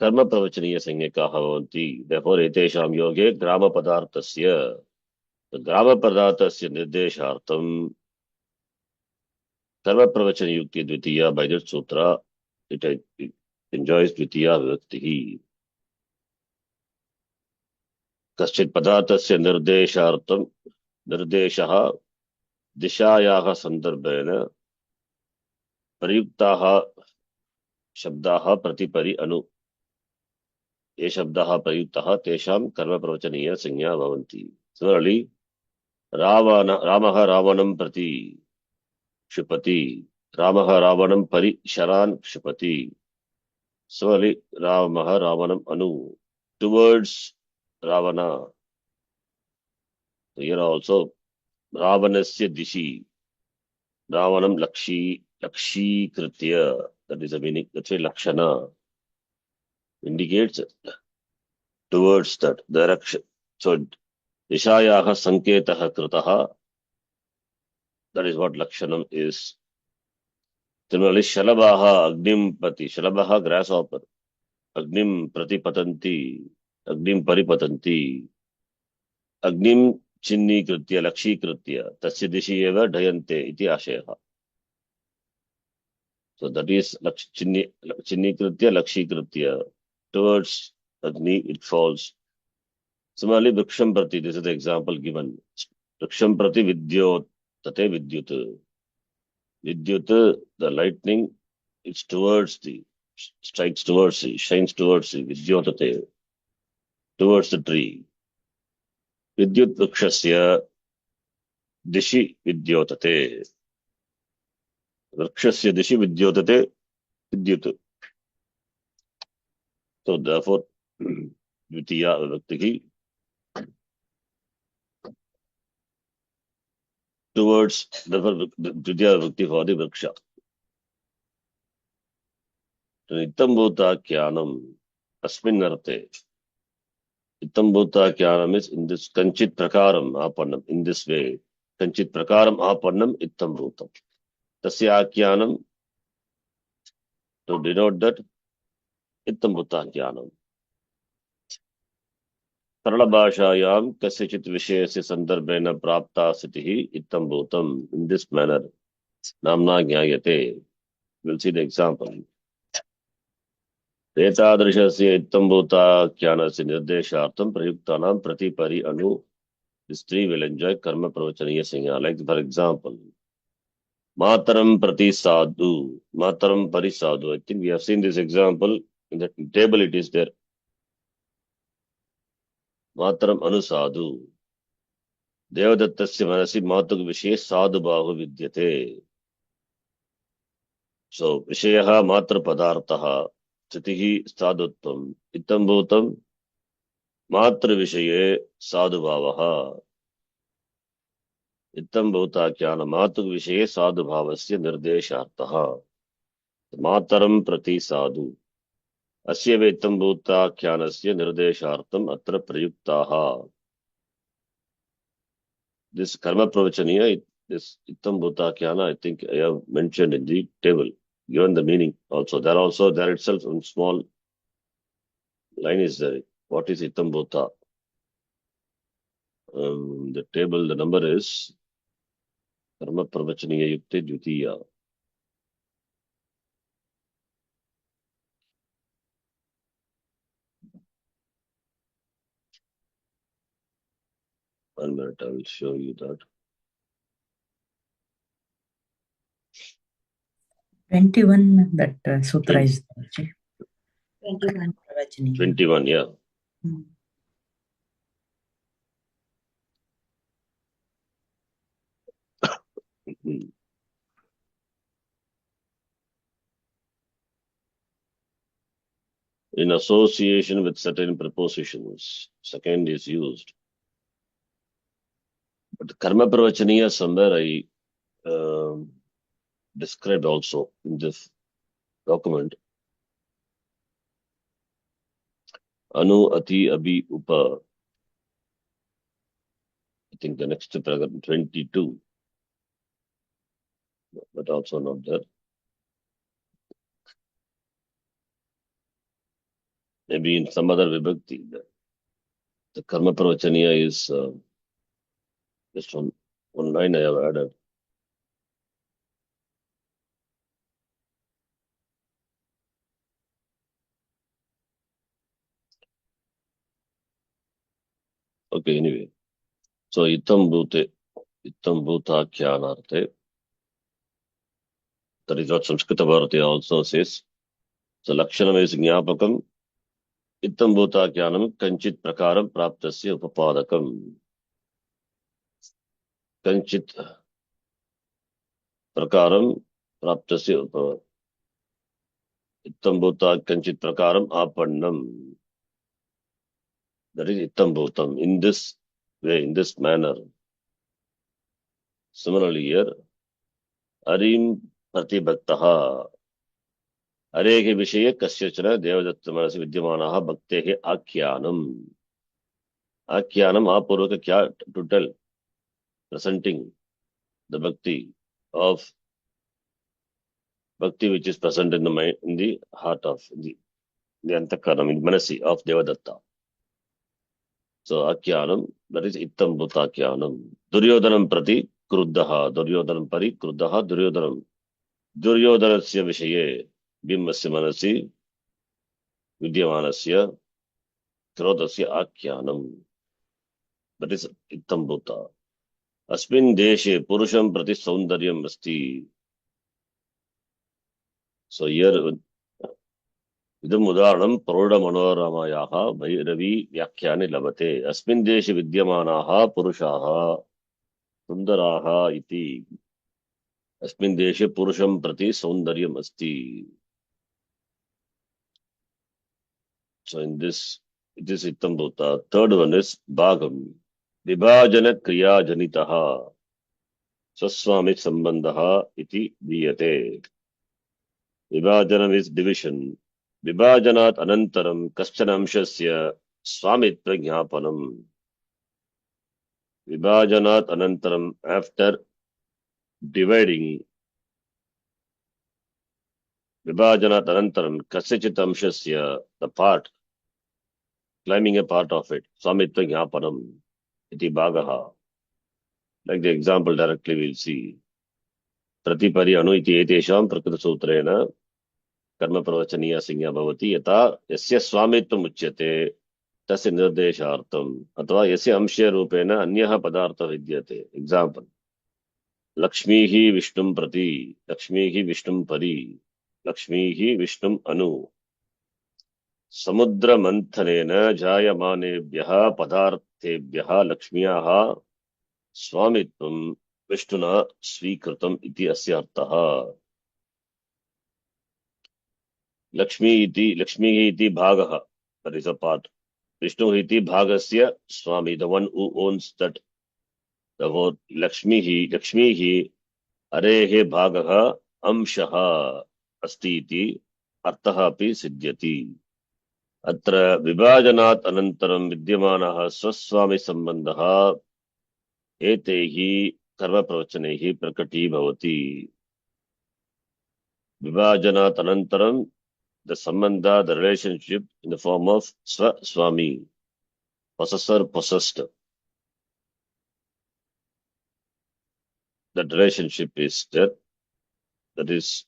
कर्मप्रवचनीयसंज्ञकाः भवन्ति। Therefore एतेषां योगे ग्रामपदार्थस्य, ग्रामपदार्थस्य निर्देशार्थं कर्मप्रवचनयुक्ति द्वितीया by that sutra it enjoys द्वितीया विभक्तिः। कश्चित् पदार्थस्य निर्देशार्थं निर्देशः दिशायाः सन्दर्भेन प्रयुक्ताः शब्दाः प्रतिपरि अनु, ये शब्दाः प्रयुक्ताः तेषां कर्मप्रवचनीयसंज्ञा भवन्ति। Similarly, रामः रावणं प्रति क्षिपति, रामः रावणं परि शरान् क्षिपति। Similarly, रामः रावणं अनु, towards Ravana. So here also रावणस्य दिशि, रावणं लक्षीकृत्य, that is the meaning, that's why lakshana indicates towards that direction. So दिशायाः संकेतः कृतः, that is what lakshanam is. Similarly, शलभाः अग्निं प्रति, शलभाः grasshopper, अग्निं प्रति पतन्ति, अग्निं परिपतन्ति, अग्निं चिन्नीकृत्य लक्षीकृत्य तस्य दिशि एव ढयन्ते इति आशयः। So that is चिन्नीकृत्य लक्षीकृत्य, towards Agni it falls. Similarly, vriksham prati, this is the example given. Vriksham prati vidyottate vidyut. Vidyut, the lightning, it's towards the, strikes towards the, shines towards the, vidyottate, towards the tree. Vidyut vrikshasya dishi vidyottate. Vrikshasya dishi vidyottate vidyut. So therefore, द्वितीया विभक्ति towards the द्वितीया विभक्ति for the vriksha. नित्यं भूताख्यानम् अस्मिन् अर्थे, नित्यं भूताख्यानम् is in this Kanchit प्रकारम् आपन्नम्, in this way Kanchit प्रकारम् आपन्नम् इत्थं भूतम्, तस्य आख्यानम् to denote that इत्थं भूताख्यानम्। सरलभाषायां कस्यचित् विषयस्य सन्दर्भेन प्राप्ता स्थितिः इत्थं भूतम्, in this manner नाम्ना ज्ञायते। We'll see the example. एतादृशस्य इत्थं भूताख्यानस्य निर्देशार्थं प्रयुक्तानां प्रतिपरि अनु, these three will enjoy कर्म प्रवचनीय संज्ञा। Like for example, मातरं प्रति साधु, मातरं परि साधु. I think we have seen this example in the table. It is there. मातरम अनुसाधु, देवदत्तस्य मनसि मातुः विषये साधुभावो विद्यते। सो विषयः मातृपदार्थः, स्थितिः साधुत्वम्, इत्थं भूतं मातृविषये साधुभावः, इत्थं भूताख्यान मातुः विषये साधुभावस्य निर्देशार्थः। मातरं प्रति साधु, अस्य वेत्तं भूताख्यानस्य निर्देशार्थम् अत्र प्रयुक्ताः. This karma pravachaniya, this ittam bhutakhyana, I think I have mentioned in the table, given the meaning also. There itself, one small line is there. What is ittam bhuta? The table, the number is karma pravachaniya yukte dvitiya. One minute, I will show you that. 21, that sutra is there. 21. Pravachani. 21, yeah. Hmm. Mhm. In association with certain prepositions, second is used. But karma pravachaniya, somewhere I described also in this document. Anu, ati, abhi, upa. I think the next paragraph, 22, but also not there. Maybe in some other vibhakti. The karma pravachaniya is just one line I have added. Okay, anyway. So, ittam bhuta kyanarte. That is what Samskrita Bharati also says. So, lakshanam is jnapakam. Ittam bhuta kyanam kanchit prakaram praptasya upapadakam. Kanchit prakaram praptasya upapadakam. Ittam bhuta kanchit prakaram apannam. That is ittam bhutam. In this way, in this manner. Similarly here, Arim Pratibhaktaha. Hare ke Vishaya Kasyachana Devadatta Manasi Vidyamanaha Bhaktehe Akhyanam. Akhyanam Apurvaka Kya to tell, presenting the bhakti of bhakti which is present in the mind, in the heart of the Antakaranam, in Manasi of Devadatta. So Akhyanam, that is Ittam Bhuta Akhyanam. Duryodhanam Prati Kruddaha. Duryodhanam Pari Kruddaha Duryodhanam. Duryodanasya Vishaye Bimbasya Manasi Vidyamanasya Krodasya Akhyanam. That is Ittam Bhuta. Asmin Deshe Purusham Prati Saundaryam Asti. So here, Idam Udaranam Paroda Manoramayaha Bhairavi Vyakyani Labate. Asmin Deshe Vidyamanaha Purushaha Sundaraha Iti. Asmin Deshe Purusham Prati Saundaryam Asti. So in this, it is Ittam Bhuta. Third one is Bhagam. Vibhajana Kriya Janitaha Swaswami Sambandaha Iti Diyate. Vibhajanam is division. Vibhajanat anantaram kaschana amshasya swamitva jnapanam. Vibhajanat anantaram, after dividing. Vibhajanat anantaram kasyachit amshasya, the part, climbing a part of it. Swamitva jnapanam. Iti bhagaha. Like the example directly we'll see. Pratipari anu iti etesham prakrita sutrena karma pravachaniya singya bhavati yata yasya swamitvam uchyate तस्य निर्देशार्थम अथवा यस्य अंशय रूपेण अन्यः पदार्थ विद्यते. Example, Lakshmi ही विष्णुं प्रति, लक्ष्मी ही विष्णुं परि, लक्ष्मी ही विष्णुं अनु. समुद्र मंथनेन जायमानेभ्यः पदार्थेभ्यः लक्ष्म्याः स्वामित्वं विष्णुना स्वीकृतम् इति अस्य अर्थः. लक्ष्मी इति भागः, that is a part. Vishnu iti bhagasya swami, the one who owns that. The word Lakshmi hi arehe bhagaha amshaha asti iti artaha api siddhyati. अत्र विभाजनात् अनन्तरं विद्यमानः स्वस्वामी सम्बन्धः एतैः कर्मप्रवचनैः प्रकटीभवति. विभाजनात् अनन्तरं the sambandha, the relationship in the form of swami, possessor, possessed. That relationship is there. That is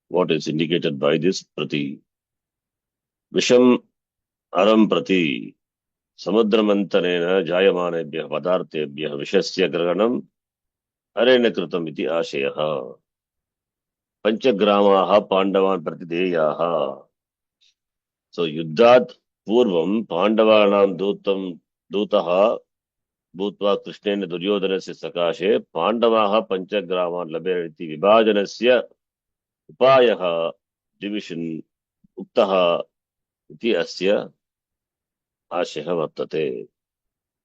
what is indicated by this prati. Visham aram prati. Samudramantanena jayamanebhyah padartebhyah vishasya grahanam arena kritam iti ashayaha. Panchagramaha pandavan pratideyaha. So yuddhat purvam pandavanam dutaha भूत्वा कृष्णेन दुर्योधनस्य सकाशे पांडवाः पंचग्रामान् लभेरन् इति विभाजनस्य उपायः division उक्तः इति अस्य आशयः वर्तते.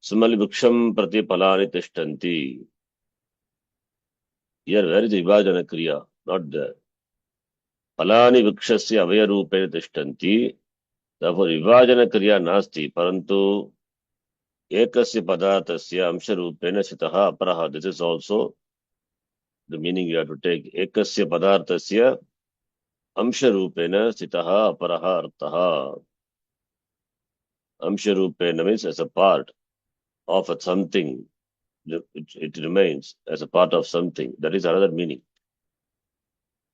Similarly, वृक्षं प्रति फलानि तिष्ठन्ति. Here, where is the vibhajana kriya? Not there. फलानि वृक्षस्य अवयरूपेण तिष्ठन्ति. Therefore, vibhajana kriya नास्ति, परन्तु एकस्य पदार्थस्य अंशरूपेण स्थितः अपरः. This is also the meaning you have to take. एकस्य पदार्थस्य अंशरूपेण स्थितः अपरः अर्थः. अंशरूपेण means as a part of a something. It remains as a part of something. That is another meaning.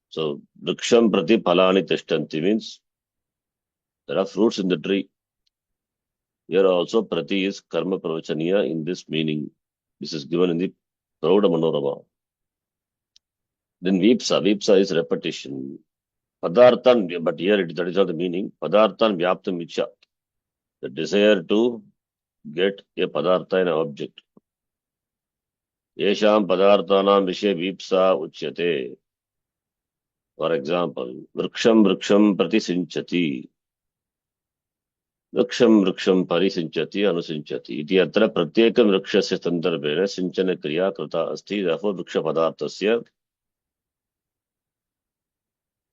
So, vriksham prati phalani tishtanti means there are fruits in the tree. Here also prati is karma pravachaniya in this meaning. This is given in the Prauda Manorama. Then vipsa. Vipsa is repetition. Padarthan, but here that is not the meaning. Padarthan vyaptam ichha. The desire to get a padartha, an object. Yesham padarthanam vishe vipsa uchyate. For example, vriksham prati sinchati. Vriksham parisinchati anusinchati. Iti atra pratyekam vrikshasya sandarbena sinchana kriya krita asti. Therefore, vriksha padarthasya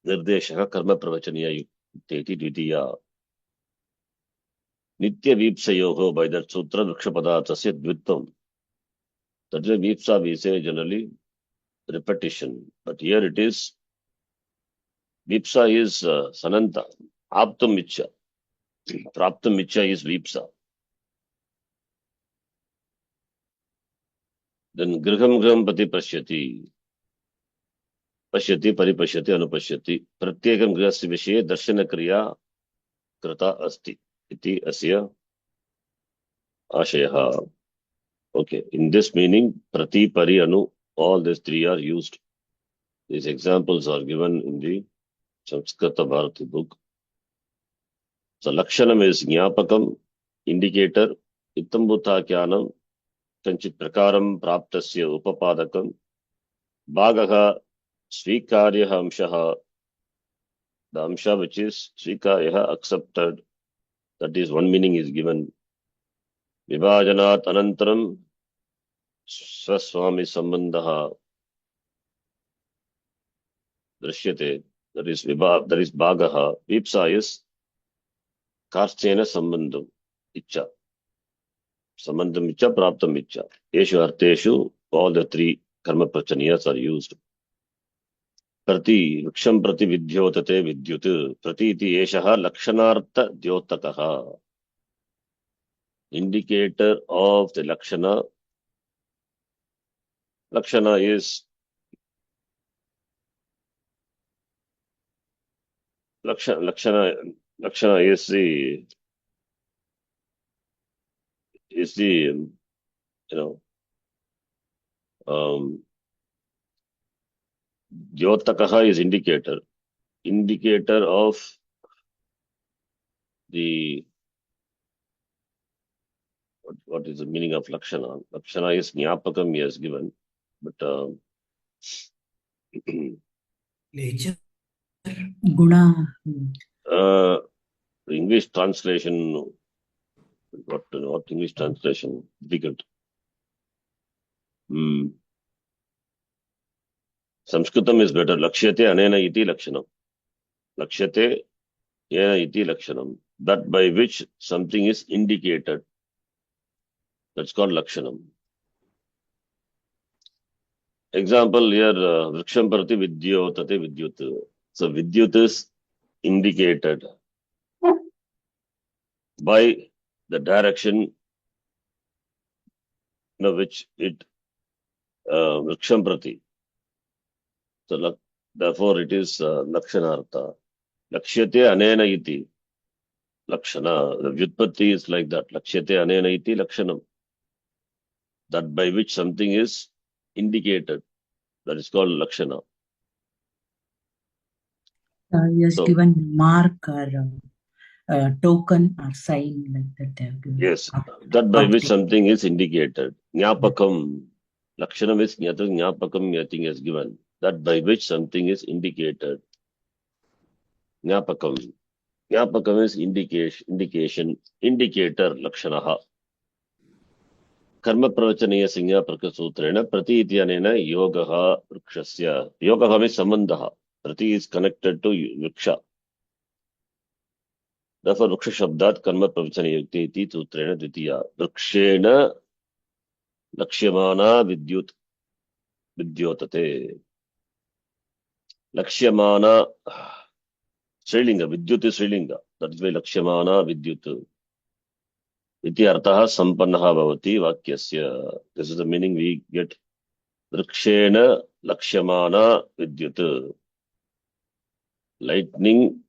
nirdeshah karma pravachaniya yukteti dvitiya. Nitya vipsayoho, by that sutra, vriksha padarthasya dvitvam. That is vipsa we say generally repetition. But here it is, vipsa is sananta. Aptam ichha. Praptam ichha is vipsa. Then griham pati pashyati. पश्यति परिपश्यति अनुपश्यति. प्रत्येकं गृहस्य विषये दर्शनक्रिया कृता अस्ति इति अस्य आशयः. Okay, in this meaning, prati, pari, anu, all these three are used. These examples are given in the Samskrita Bharati book. So, lakshanam is jnapakam, indicator, ittam bhutakyanam, kanchit prakaram praptasya upapadakam, bhagaha svikaryaha amshaha, the amsha which is svikaryaha, accepted. That is one meaning is given. Vibhajanat anantaram swaswami sambandha drishyate. That is bhagaha. Vipsa is karchena sambandham ichcha. Sambandham ichcha, praptam ichcha. Eshu arteshu, all the three karma prachaniyas are used. Prati, vriksham prati vidyotate vidyut. Prati iti eshaha lakshanartha dyotakaha. Indicator of the lakshana. Lakshana is Lakshana is the you know Dyotakaha is indicator of the what is the meaning of Lakshana? Lakshana is Jnapakam, he has given, but nature. Guna. the English translation, what English translation? Difficult. Sanskritam is better. Lakshyate anena iti lakshanam. Lakshyate yena iti lakshanam. that by which something is indicated. That's called Lakshanam. Example here, Vriksham Prati Vidyotate Vidyut. So Vidyut is indicated by the direction in which it Vriksham Prati. So therefore it is Lakshanartha. Lakshyate anena iti. Lakshana. The Vyutpatti is like that. Lakshyate anena iti Lakshanam. That by which something is indicated. That is called Lakshana. He has So, given mark or token or sign like that. They have given. yes, that by which Update. something is indicated. Jnapakam. Lakshanam is Jnapakam, nothing is given. That by which something is indicated. Jnapakam. Jnapakam is indication, indicator, Lakshanaha. Karma pravachaniya sanya prakasutrena prati ityanena yogaha vrikshasya. Yogaha means sambandaha. Prati is connected to vriksha. Therefore, vriksha shabdat karma pravachaniya yukti iti sutrena dvitiya. Vrikshena lakshyamana vidyotate. Lakshyamana Srilinga. Vidyut is Srilinga. That is why lakshyamana vidyut. Iti artaha sampannaha bhavati vakyasya. This is the meaning we get. Vrikshena lakshyamana vidyut. Lightning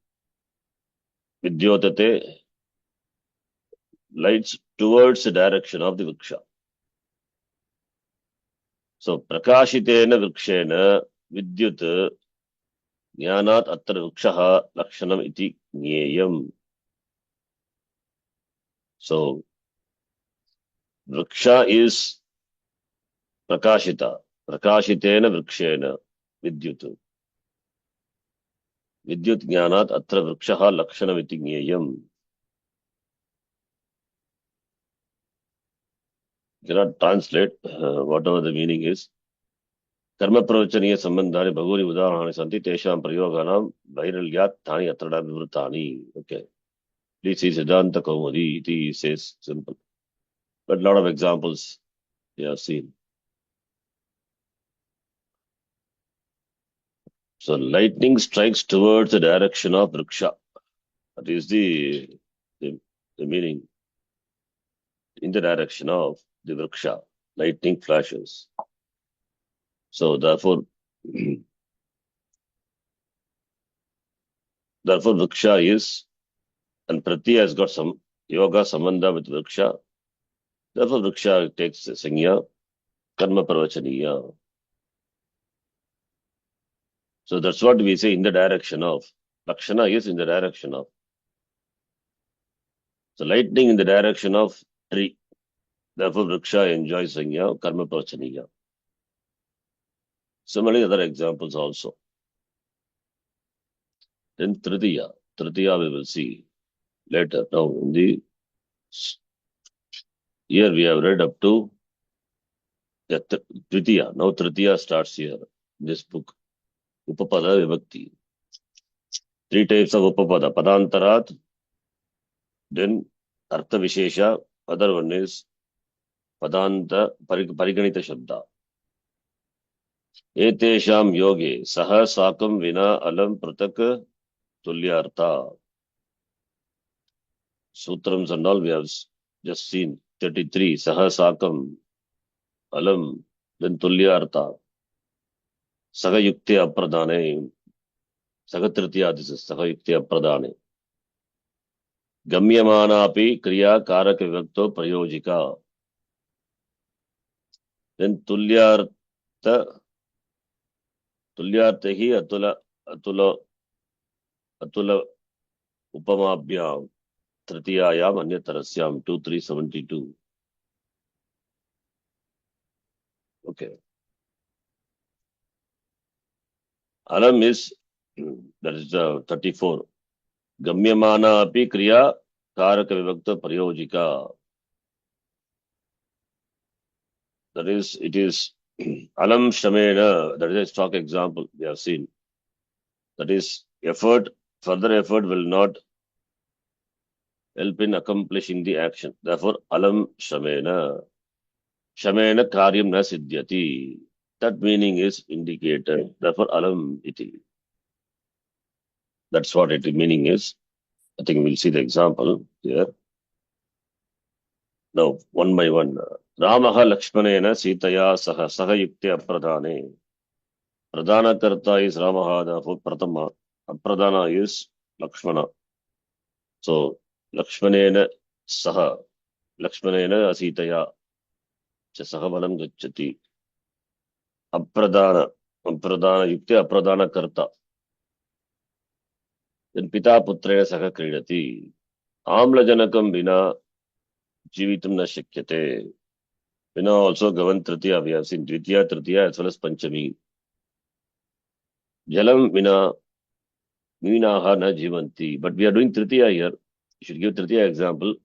vidyotate lights towards the direction of the vriksha. So prakashitena vrikshena vidyut jnanat atra vrikshaha lakshanam iti jneyam. So vriksha is prakashita. Prakashitena vrikshena vidyut. Vidyut jnanat atra vrikshaha lakshanam iti jneyam. Cannot translate whatever the meaning is. Karma pravachaniya sambandhani bhaguri udaharani santi tesham prayoganam vairalyat thani atrada vivritani. Okay. Please see Siddhanta Kaumudi. It says simple. But a lot of examples we have seen. So lightning strikes towards the direction of vriksha. That is the meaning. In the direction of the vriksha. Lightning flashes. So therefore vriksha is, and Prati has got some yoga sambandha with vriksha. Therefore vriksha takes the sanya, karma pravachaniya. So that's what we say in the direction of. Lakshana is in the direction of. So lightning in the direction of tree. Therefore vriksha enjoys sanya, karma pravachaniya. Similarly other examples also. Then Tritiya. Tritiya we will see later. Now in the here we have read up to Tritiya. Now Tritiya starts here in this book. Upapada Vibhakti. 3 types of Upapada. Padantarat, then Artha Vishesha, other one is Padanta Pariganita Shabda. Etesham Yoge, Saha Sakam Vina Alam Pratak Tulyartha. Sutrams and all we have just seen. 33, Saha Sakam Alam, then Tulyartha. Saha Yukti Apradane. Saha Tritiya, this is Saha Yukti Apradane. Gamyamana api kriya karaka vibhakto prayojika. Then tulyartha hi atula upamabhyam tritiyayam anyatarasyam 2372. Okay. Alam is, that is 34. Gamyamana api kriya karaka vibhakta prayojika. That is, it is alam shamena. That is a stock example we have seen. That is effort, further effort will not help in accomplishing the action. Therefore, alam shamena. Shamena karyam na siddhyati. That meaning is indicated. Therefore, alam iti. That's what its meaning is. I think we'll see the example here. Now, one by one. Ramaha Lakshmanena Sitaya Saha Saha Yukti Apradhane. Pradhana Karta is Ramaha, therefore Pratama. Apradhana is Lakshmana. So, Lakshmanena Saha. Lakshmanena Asitaya. Saha Valam Gachati. Apradhana. Apradhana Yukti Apradhana Karta. Then Pita Putrena Saha Kridati. Amla Janakam Vina Jivitum Na Shakyate. Vina also governed Tritiya. We have seen Dvitiya, Tritiya as well as Panchami. Jalam Vina Minaha na jivanti. But we are doing Tritiya here. You should give Tritiya example.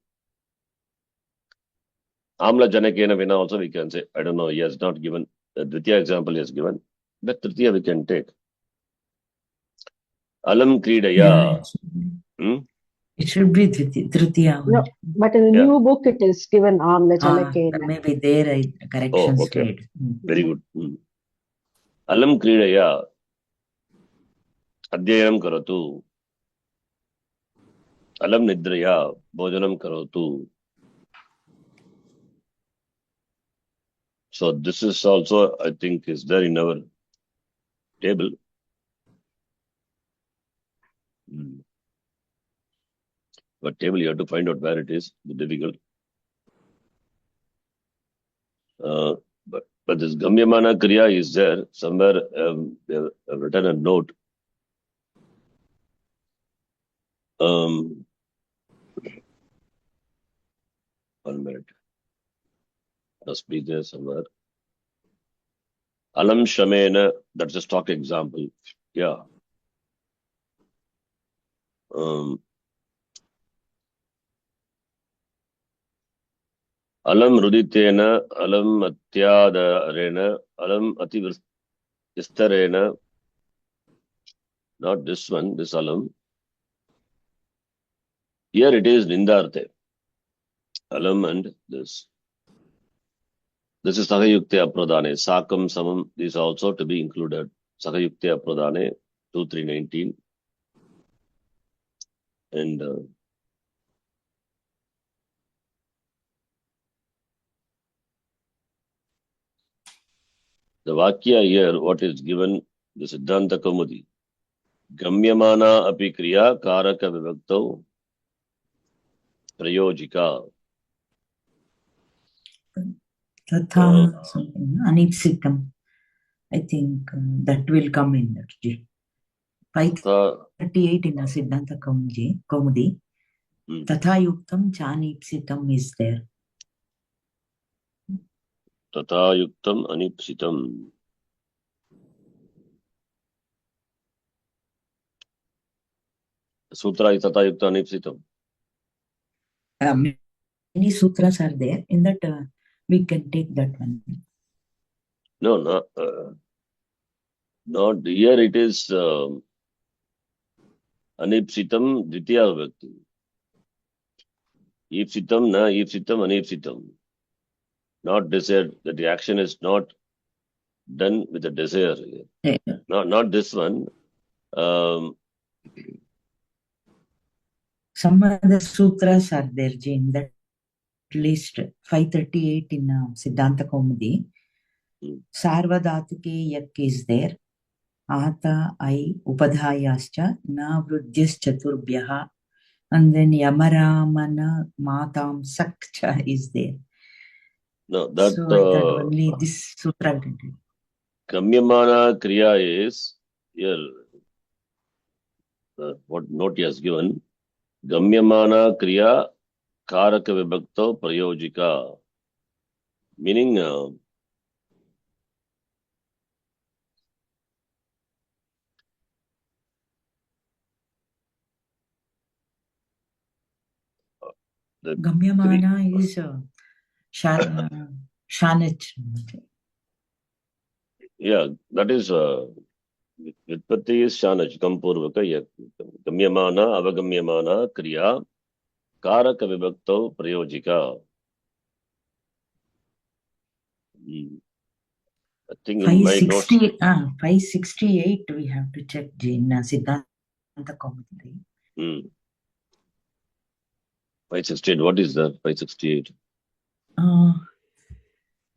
Amla Janakena Vina also we can say. I don't know. He has not given. The Tritiya example he has given. But Tritiya we can take. Alam Kridaya. It should be Tritiya. No, but in the Yeah. new book it is given Amla Janakena. Maybe there corrections okay. made. Very good. Alam Kridaya. Adhyayam Karatu. Alam Nidraya. Bhojanam Karatu. So this is also, I think, is there in our table. But table you have to find out where it is. It's difficult. But this Gamyamana Kriya is there. Somewhere they have written a note. One minute. Must be there somewhere. Alam Shamena, that's a stock example. Yeah. Alam Ruditena, Alam Atyadarena, Alam Ativistarena. Not this one, this Alam. Here it is Nindarte. Alam and this. This is Sahayukte Apradhane. Sakam Samam is also to be included. Sahayukte Apradhane 2319. And the Vakya here, what is given, the Siddhanta Kaumudi. Gamyamana api kriya karaka vivakto prayojika. Tatha Anipsitam. I think that will come in that. 538 in a Siddhanta Kaumudi. Tatha Yuktam Chanipsitam is there. Tatha Yuktam Anipsitam. Sutra is Tatha Yuktam Anipsitam. Many sutras are there. In that, we can take that one. No, not here. It is Anipsitam Ditya Vibhakti. Ipsitam na Ipsitam Anipsitam. Not desired. That the action is not done with a desire. Yeah. Not this one. Some other sutras are there, in that list. 538 in Siddhanta Kaumudi. Sarvadhatuke yak is there. Ata I upadhayascha na vrudyas chaturbhyaha. And then Yamaramana Matam Sakcha is there. No, that, so I thought only this sutra. Gamyamana Kriya is here. What note he has given. Gamyamana Kriya Karaka Vibhakto Prayojika. Meaning, Gamyamana is Shanach. Yeah, that is Vitpatti is Shanach, Kampurvaka, Gamyamana, Avagamyamana, Kriya, कारक विभक्तौ प्रयोजिका. I think in my notes. 568 we have to check in Siddhanta Kaumudi. 568. What is that? 568.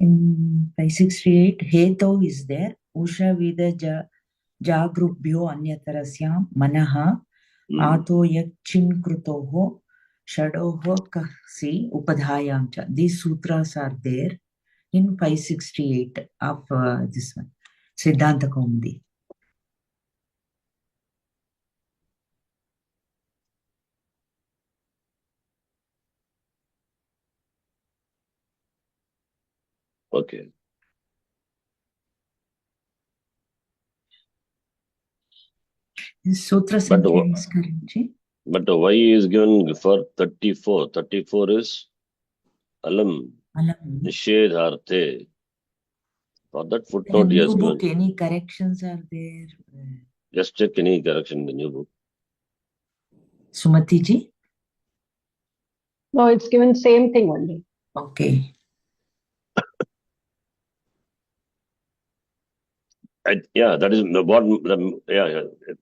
In 568, Heto is there. Usha Vida Jagrubhyo Anyatarasya Manaha Ato Yakchin Krutoho Shadoho Kasi Upadhayamcha. These sutras are there in 568 of this one, Siddhanta Kaumudi. Okay. This Sutra Sankhya is correct. But why is given for 34? 34 is Alam Nishedharte. For that footnote, In yes, new book, given. any corrections are there? Just check any correction in the new book. Sumati ji? No, it's given same thing only. Okay. Yeah, that is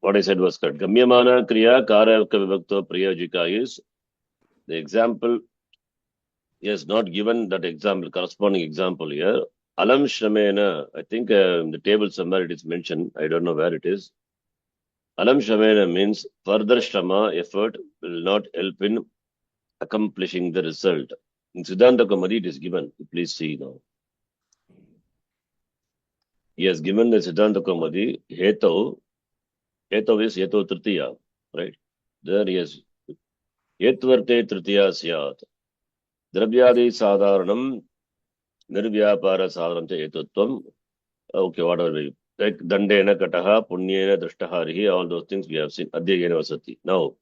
what I said was correct. Gamyamana Kriya Karaka Vibhakta Priyojika is the example. He has not given that example, corresponding example here. Alam Shramena, I think in the table somewhere it is mentioned. I don't know where it is. Alam Shramena means further Shrama effort will not help in accomplishing the result. In Siddhanta Kaumudi it is given. Please see now. He has given the Siddhanta Kaumudi Heto. Heto is Heto Tritiya, right? There he has Hetvarte Tritiya Syat. Dravyadi Sadharanam Nirvyapara Sadharam Hetutvam. Okay, whatever. Like Dandena Kataha, Punyena Drishtaharihi, all those things we have seen. Adhyayena Vasati. Now,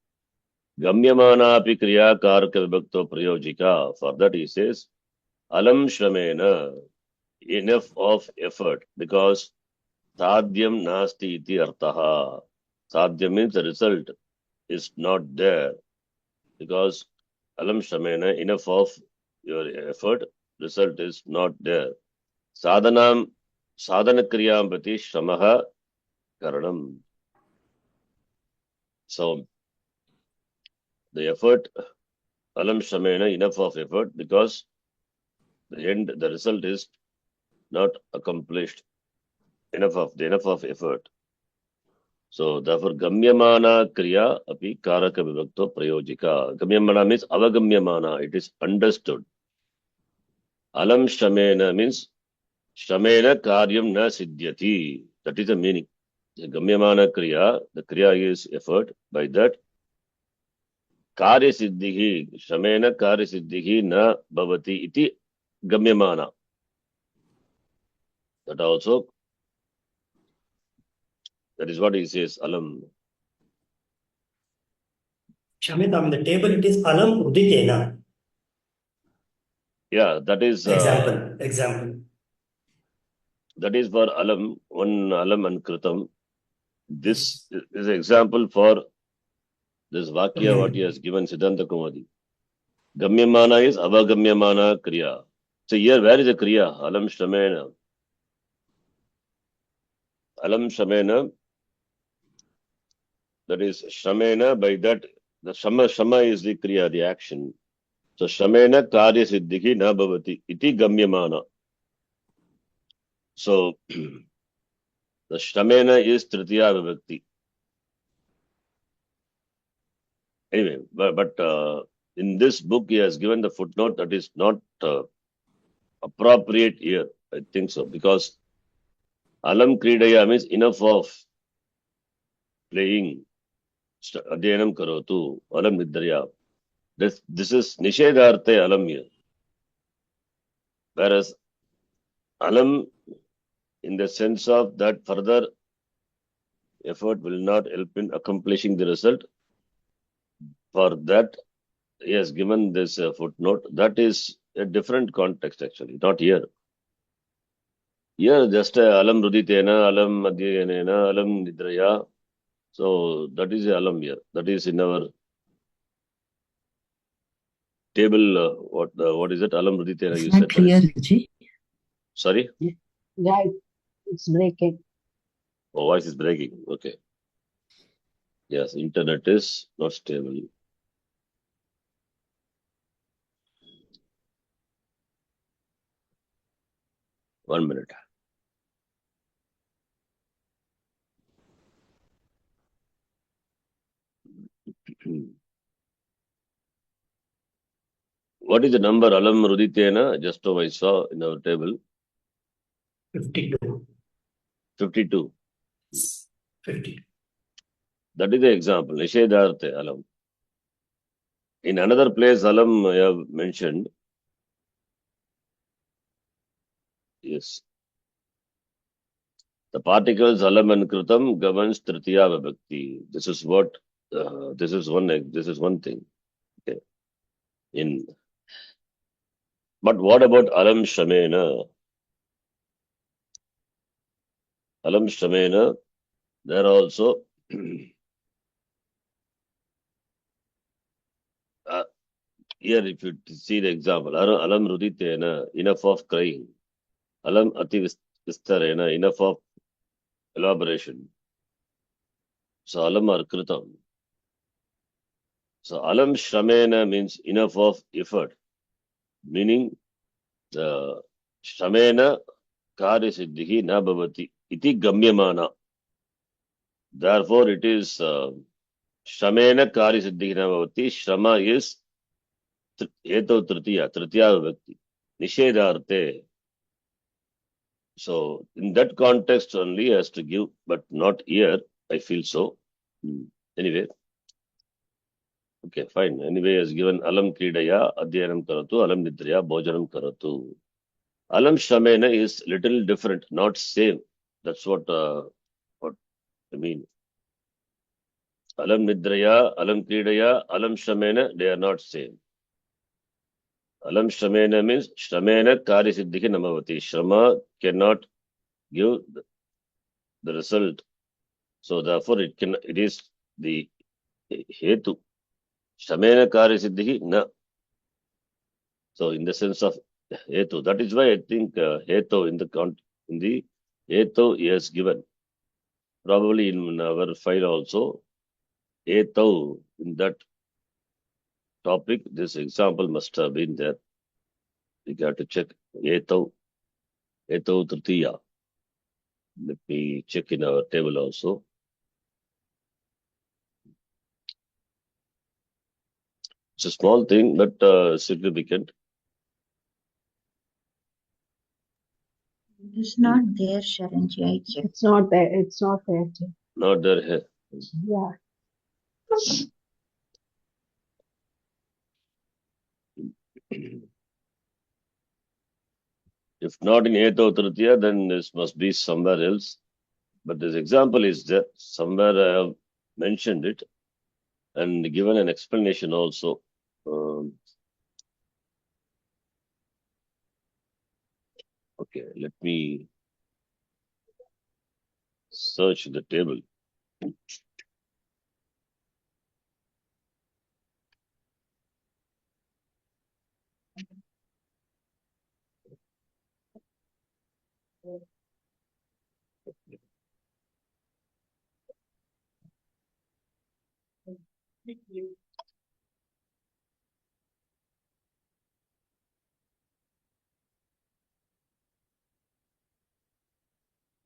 Gamyamana api Kriya Karaka Vibhakto Prayojika. For that he says, Alam Shramena, enough of effort, because Sadhyam Nasti iti Artaha. Sadhyam means the result is not there, because Alam Shramena, enough of your effort, result is not there. Sadhanam Sadhana Kriyam Pati Shramaha Karanam. So, the effort, Alam Shramena, enough of effort, because the result is not accomplished. Enough of effort. So, therefore, Gamyamana Kriya api Karaka Vibhakto Prayojika. Gamyamana means Avagamyamana, it is understood. Alam Shramena means Shramena Karyam na Siddhyati. That is the meaning. The Gamyamana Kriya, the Kriya is effort, by that Karya Siddhihi, Shramena Karya Siddhihi na Bhavati iti Gamyamana. That also, that is what he says, Alam. Shamita, in the table it is Alam Uditena. Yeah, that is Example. That is for Alam, one Alam and Kritam. This is an example for this Vakya, what he has given Siddhanta Kaumudi. Gamyamana is Avagamyamana Kriya. So here, where is the Kriya? Alam Shramena. Alam Shramena, that is Shramena, by that, the Shama is the Kriya, the action. So Shramena Karya Siddhihi na Bhavati iti Gamyamana. So the Shramena is Tritiya Vibhakti. Anyway, but in this book, he has given the footnote that is not appropriate here. I think so, because Alam Kridaya means enough of playing. Adhyanam Karotu, Alam Nidraya. This is Nishedharte Alam here. Whereas Alam, in the sense of that further effort will not help in accomplishing the result. For that, he has given this footnote. That is a different context actually, not here. Here, just Alam Ruditena, Alam Adhyanena, Alam Nidraya. So that is Alam here. That is in our table, what is it? Alam Ruditena, you It's not said. clear, Ji. Sorry? Yeah, it's breaking. Oh, voice is breaking. Okay. Yes, internet is not stable. One minute. What is the number Alam Ruditena? Just now I saw in our table. 52. 52. 50. That is the example. Nishedarte Alam. In another place, Alam I have mentioned. Yes. The particles Alam and Kritam governs Tritiya Vibhakti. This is what, this is one thing. Okay. But what about Alam Shamena? Alam Shamena, there also, here if you see the example, Alam Ruditena, enough of crying. Alam Ati Vistarena, enough of elaboration. So Alam or Kritam. So Alam Shramena means enough of effort, meaning the Shramena Karya Siddhihi na bhavati iti gamyamana. Therefore it is Shramena Karya Siddhihi na bhavati. Shrama is Heto Tritiya Vibhakti. Nishedarte. So in that context only has to give, but not here. I feel so. Anyway. Okay, fine. Anyway, has given Alam Kridaya, Adhyanam Karatu, Alam Nidrya, Bhojanam Karatu. Alam Shramena is little different, not same. That's what I mean. Alam Nidraya, Alam Kridaya, Alam Shramena, they are not same. Alam Shramena means Shramena Kari Siddhiki Namavati. Shrama cannot give the result. So therefore it is the Hetu. Shramena Kari Siddhiki Na. So in the sense of Hetu, that is why I think Hetu in the Hetu he has given. Probably in our file also, Hetu in that topic, this example must have been there. We got to check Hetu Tritiya. Let me check in our table also. It's a small thing, but significant. It is not there, Sharanji. I checked. It's not there. It's not there. Not there here. Yeah. If not in Hetu Tritiya, then this must be somewhere else. But this example is there. Somewhere I have mentioned it and given an explanation also. Okay, let me search the table.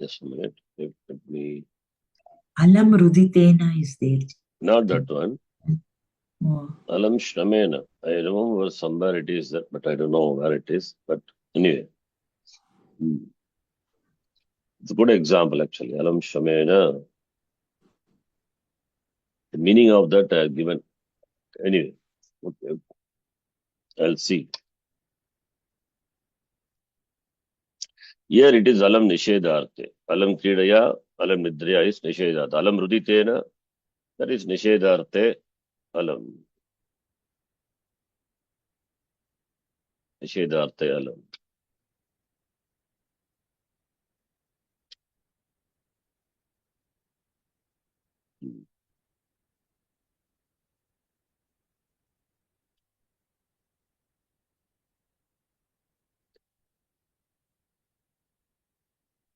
Just a minute. Let me. Alam Ruditena is there. Not that one. Oh. Alam Shramena. I remember somewhere it is there, but I don't know where it is. But anyway. It's a good example actually. Alam Shramena. The meaning of that I have given. Anyway. Okay. I'll see. Here it is Alam Nishedarte. Alam Kridaya, Alam Nidrya is Nishedarte. Alam Ruditena, that is Nishedarte Alam. Nishedarte Alam.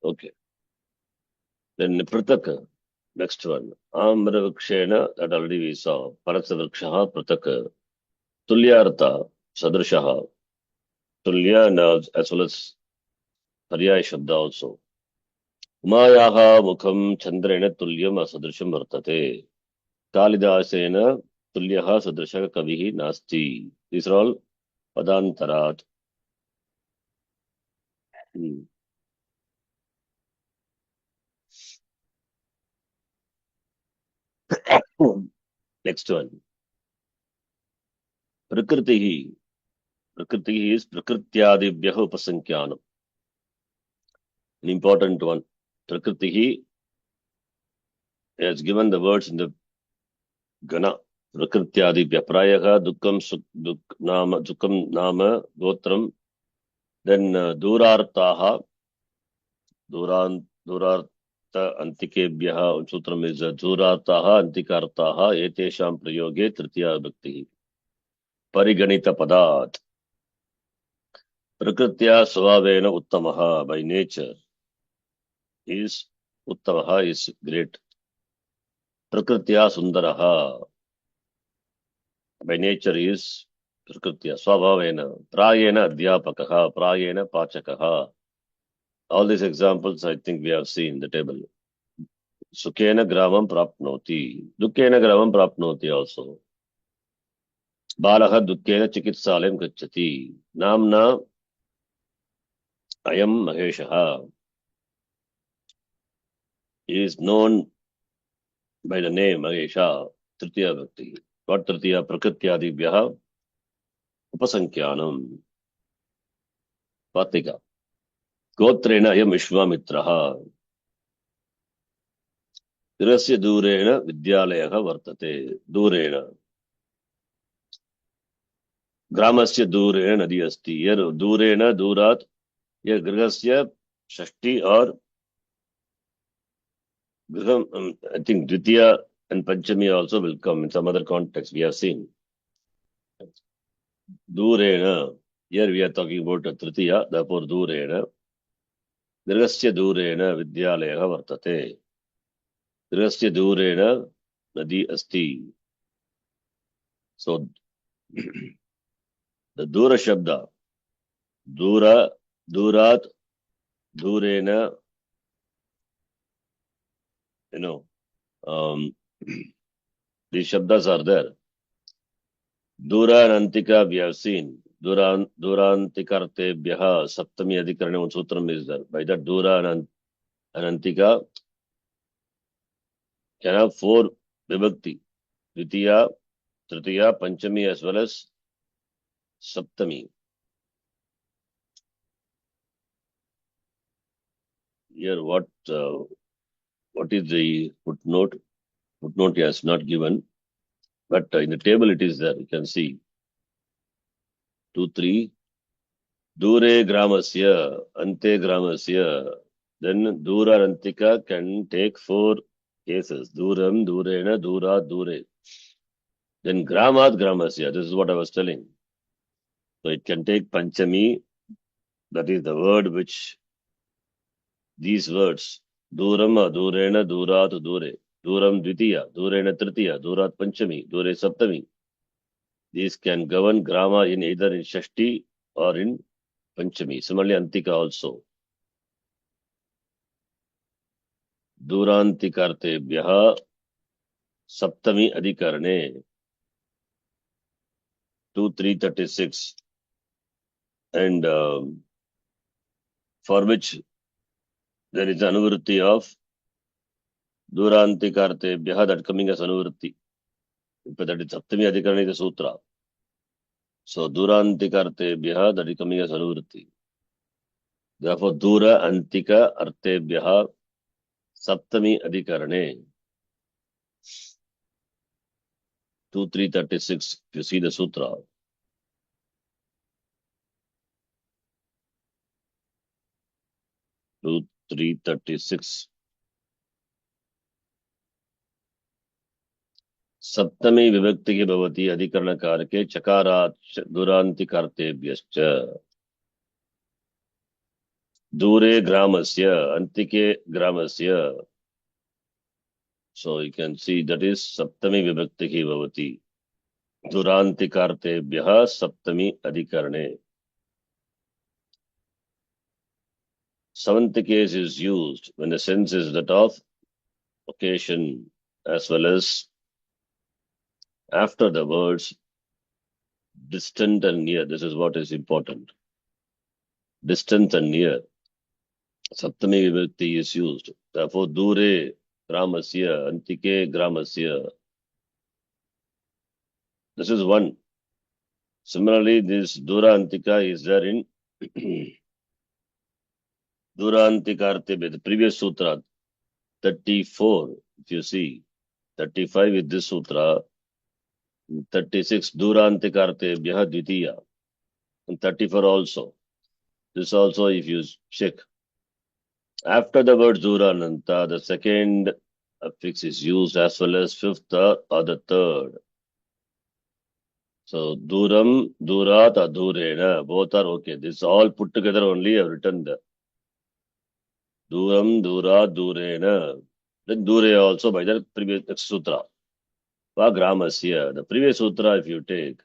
Okay. Then Pratak, next one. Amravakshena, that already we saw. Parasavrikshaha, Pratak. Tulyartha, Sadrishaha. Tulya and as well as Paryaya Shabda also. Umayaha Mukham Chandrena Tulyam Asadrisham Vartate. Kalidasena Tulyaha Sadrisha Kavihi Nasti. These are all Padantarat. Next one. Prakritihi. Prakritihi is Prakrityadibhyaha Upasankyanam. An important one. Prakritihi has given the words in the Gana. Prakrityadibhya Prayaha Dukkam Nama Gotram. Then Durartaha. Durarta Antikebhyaha Sutram is Durartaha Antikartaha Etesham Prayoge Tritiya Bhakti. Pariganita Padat. Prakritya Swavena Uttamaha by nature is Uttamaha is great. Prakritya Sundaraha by nature is Prakritya Swabhavena. Prayena Adhyapakaha, Prayena Pachakaha. All these examples I think we have seen in the table. Sukhena Gramam Prapnoti. Dukkena Gramam Prapnoti also. Balaha Dukkena Chikitsalem Gacchati. Namna Ayam Maheshaha is known by the name Mahesha. Tritiya Bhakti. What Tritiya? Prakrityadibhyaha Upasankyanam. Patika. Gotrena Ayam Vishwamitraha. Tirasya Durena Vidyalayaha Vartate. Durena. Gramasya Durena Nadi Asti. Here Durena Durat. Here Grihasya Shashti or Griham, I think Dvitiya and Panchami also will come in some other context we have seen. Durena. Here we are talking about Tritiya, therefore Durena. Grihasya Durena Vidyalayaha Vartate. Grihasya Durena Nadi Asti. So the Dura Shabda. Dura, Durat, Durena, these Shabdas are there. Dura and Antika we have seen. Durantikarte Byaha Saptami Adhikarana Sutram is there. By that Dura and Antika can have 4 Vibhakti. Dvitiya, Tritiya, Panchami as well as Saptami. Here what is the footnote? Footnote is not given. But in the table it is there. You can see. 2, 3. Dure Gramasya, Ante Gramasya. Then Dura Antika can take 4 cases. Duram, Durena, Dura, Dure. Then Gramat Gramasya. This is what I was telling. So it can take Panchami. That is the word which these words. Duram, Durena, Durat, Dure. Duram Dvitiya, Durena Tritiya, Durat Panchami, Dure Saptami. These can govern Grama in either in Shashti or in Panchami. Similarly, Antika also. Durantikarte Saptami Adhikarane 2-336 and for which there is anuvritti of Durantikarte that coming as anuvritti. That is Saptami Adhikarane the Sutra. So Durantikarte that is coming as anuvritti. Therefore Dura Antika Artebhyaha Saptami Adhikarane 2-336. If you see the Sutra. 2-336. सप्तमी विभक्ति की भवती अधिकरण कारके चकारात् दुरांतिकार्तेभ्यश्च Dure gramasya, antike gramasya. So you can see that is saptami vibhakti bhavati. Durantikartebhyah saptami adhikarane. Seventh case is used when the sense is that of occasion as well as after the words distant and near. This is what is important. Distant and near. Saptami vibhakti is used. Therefore, dure gramasya, antike gramasya. This is one. Similarly, this dura antika is there in dura antikarte, the previous sutra, 34. If you see, 35 with this sutra, 36 dura antikarte bhyaha dvitiya, and 34 also. This also, if you check, after the word dura ananta, the second affix is used as well as fifth or the third. So duram, durat, adhurena, both are okay. This all put together only I have written the duram, dura, durena. Then dure also by the previous next sutra. Va gramasya. The previous sutra, if you take,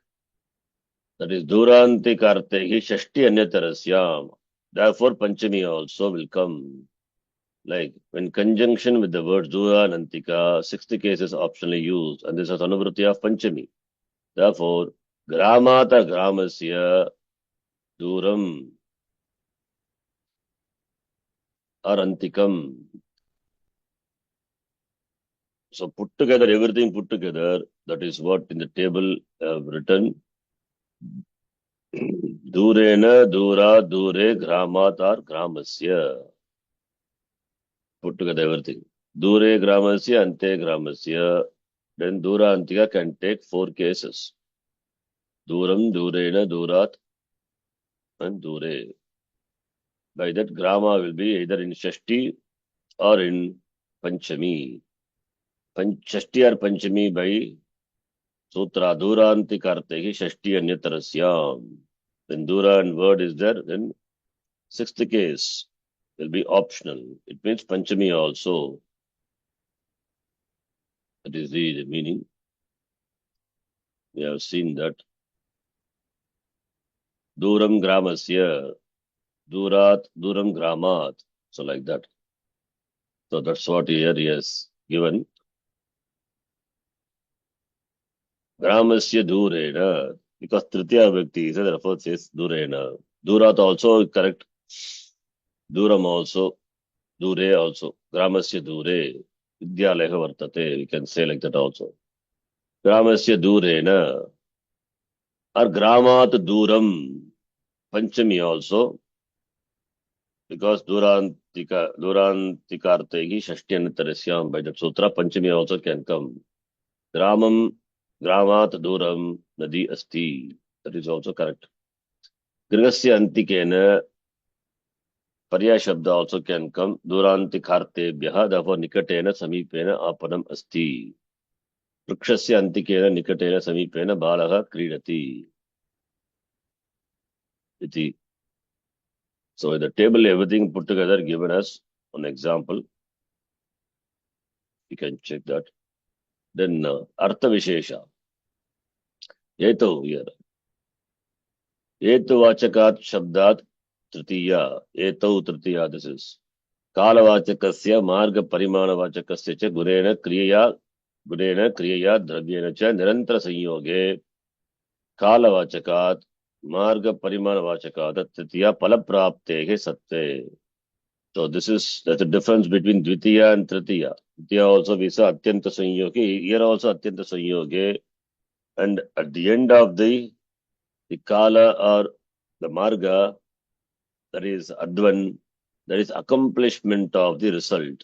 that is duranti kartehi shashti anyatarasyam. Therefore, Panchami also will come. Like when conjunction with the word dura and antika, 60 cases optionally used, and this is anuvruti of Panchami. Therefore, gramata gramasya duram or antikam. So put together, everything put together, that is what in the table I have written. Durena, dura, dure, gramat or gramasya. Put together everything. Dure gramasya, ante gramasya. Then dura antika can take 4 cases. Duram, durena, durat, and dure. By that, grama will be either in Shashti or in Panchami. Shashti or Panchami by Sutra. Duranti kartehi Shashti anyatarasyam. When dura and word is there, then 6th case will be optional. It means Panchami also. That is the meaning. We have seen that. Duram gramasya, durat, duram gramat. So like that. So that's what here he has given. Gramasya durena. Because Tritiya Vibhakti is therefore it says durena. Durat also correct. Duram also. Dure also. Gramasya dure. Vidyaleha vartate. We can say like that also. Gramasya durena. Or gramat duram. Panchami also. Because durantikartegi shashtiyanatarasyam. By that sutra, Panchami also can come. Gramam, gramat duram, nadi asti. That is also correct. Grihasya antikena, parya shabda also can come. Durantikartebhyaha, therefore nikatena samipena apanam asti. Vrikshasya antikena nikatena samipena balaha kridati. Iti. So in the table, everything put together given us an example. You can check that. Then Artha Vishesha. Eto here. Eto vachakat shabdat tritiya. Eto tritiya, this is. Kala vachakasya marga parimana vachakasya cha gurena kriyaya dravyena cha nirantara sanyoge. Kala vachakat marga parimana vachakat tritiya palapraptehe satte. So this is, that's the difference between Dvitiya and Tritiya. Dvitiya also we saw Atyanta Sanyogi, here also Atyanta Sanyogi. And at the end of the Kala or the Marga, that is Advan, there is accomplishment of the result.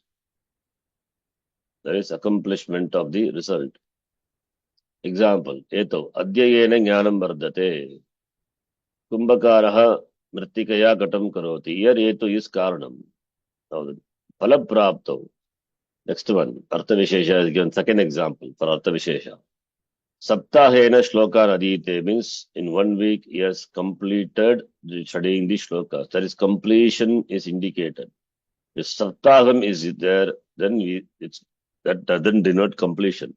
There is accomplishment of the result. Example, Eto, Adyayena Jnanam Vardate, Kumbhakaraha Mritikaya Gatam Karoti. Here Eto is Karanam. Now, Palaprapto. Next one, Artha Vishesha is given second example for Artha Vishesha. Saptahena shlokan adite means in 1 week he has completed studying the shlokas. That is, completion is indicated. If saptaham is there, then that doesn't denote completion.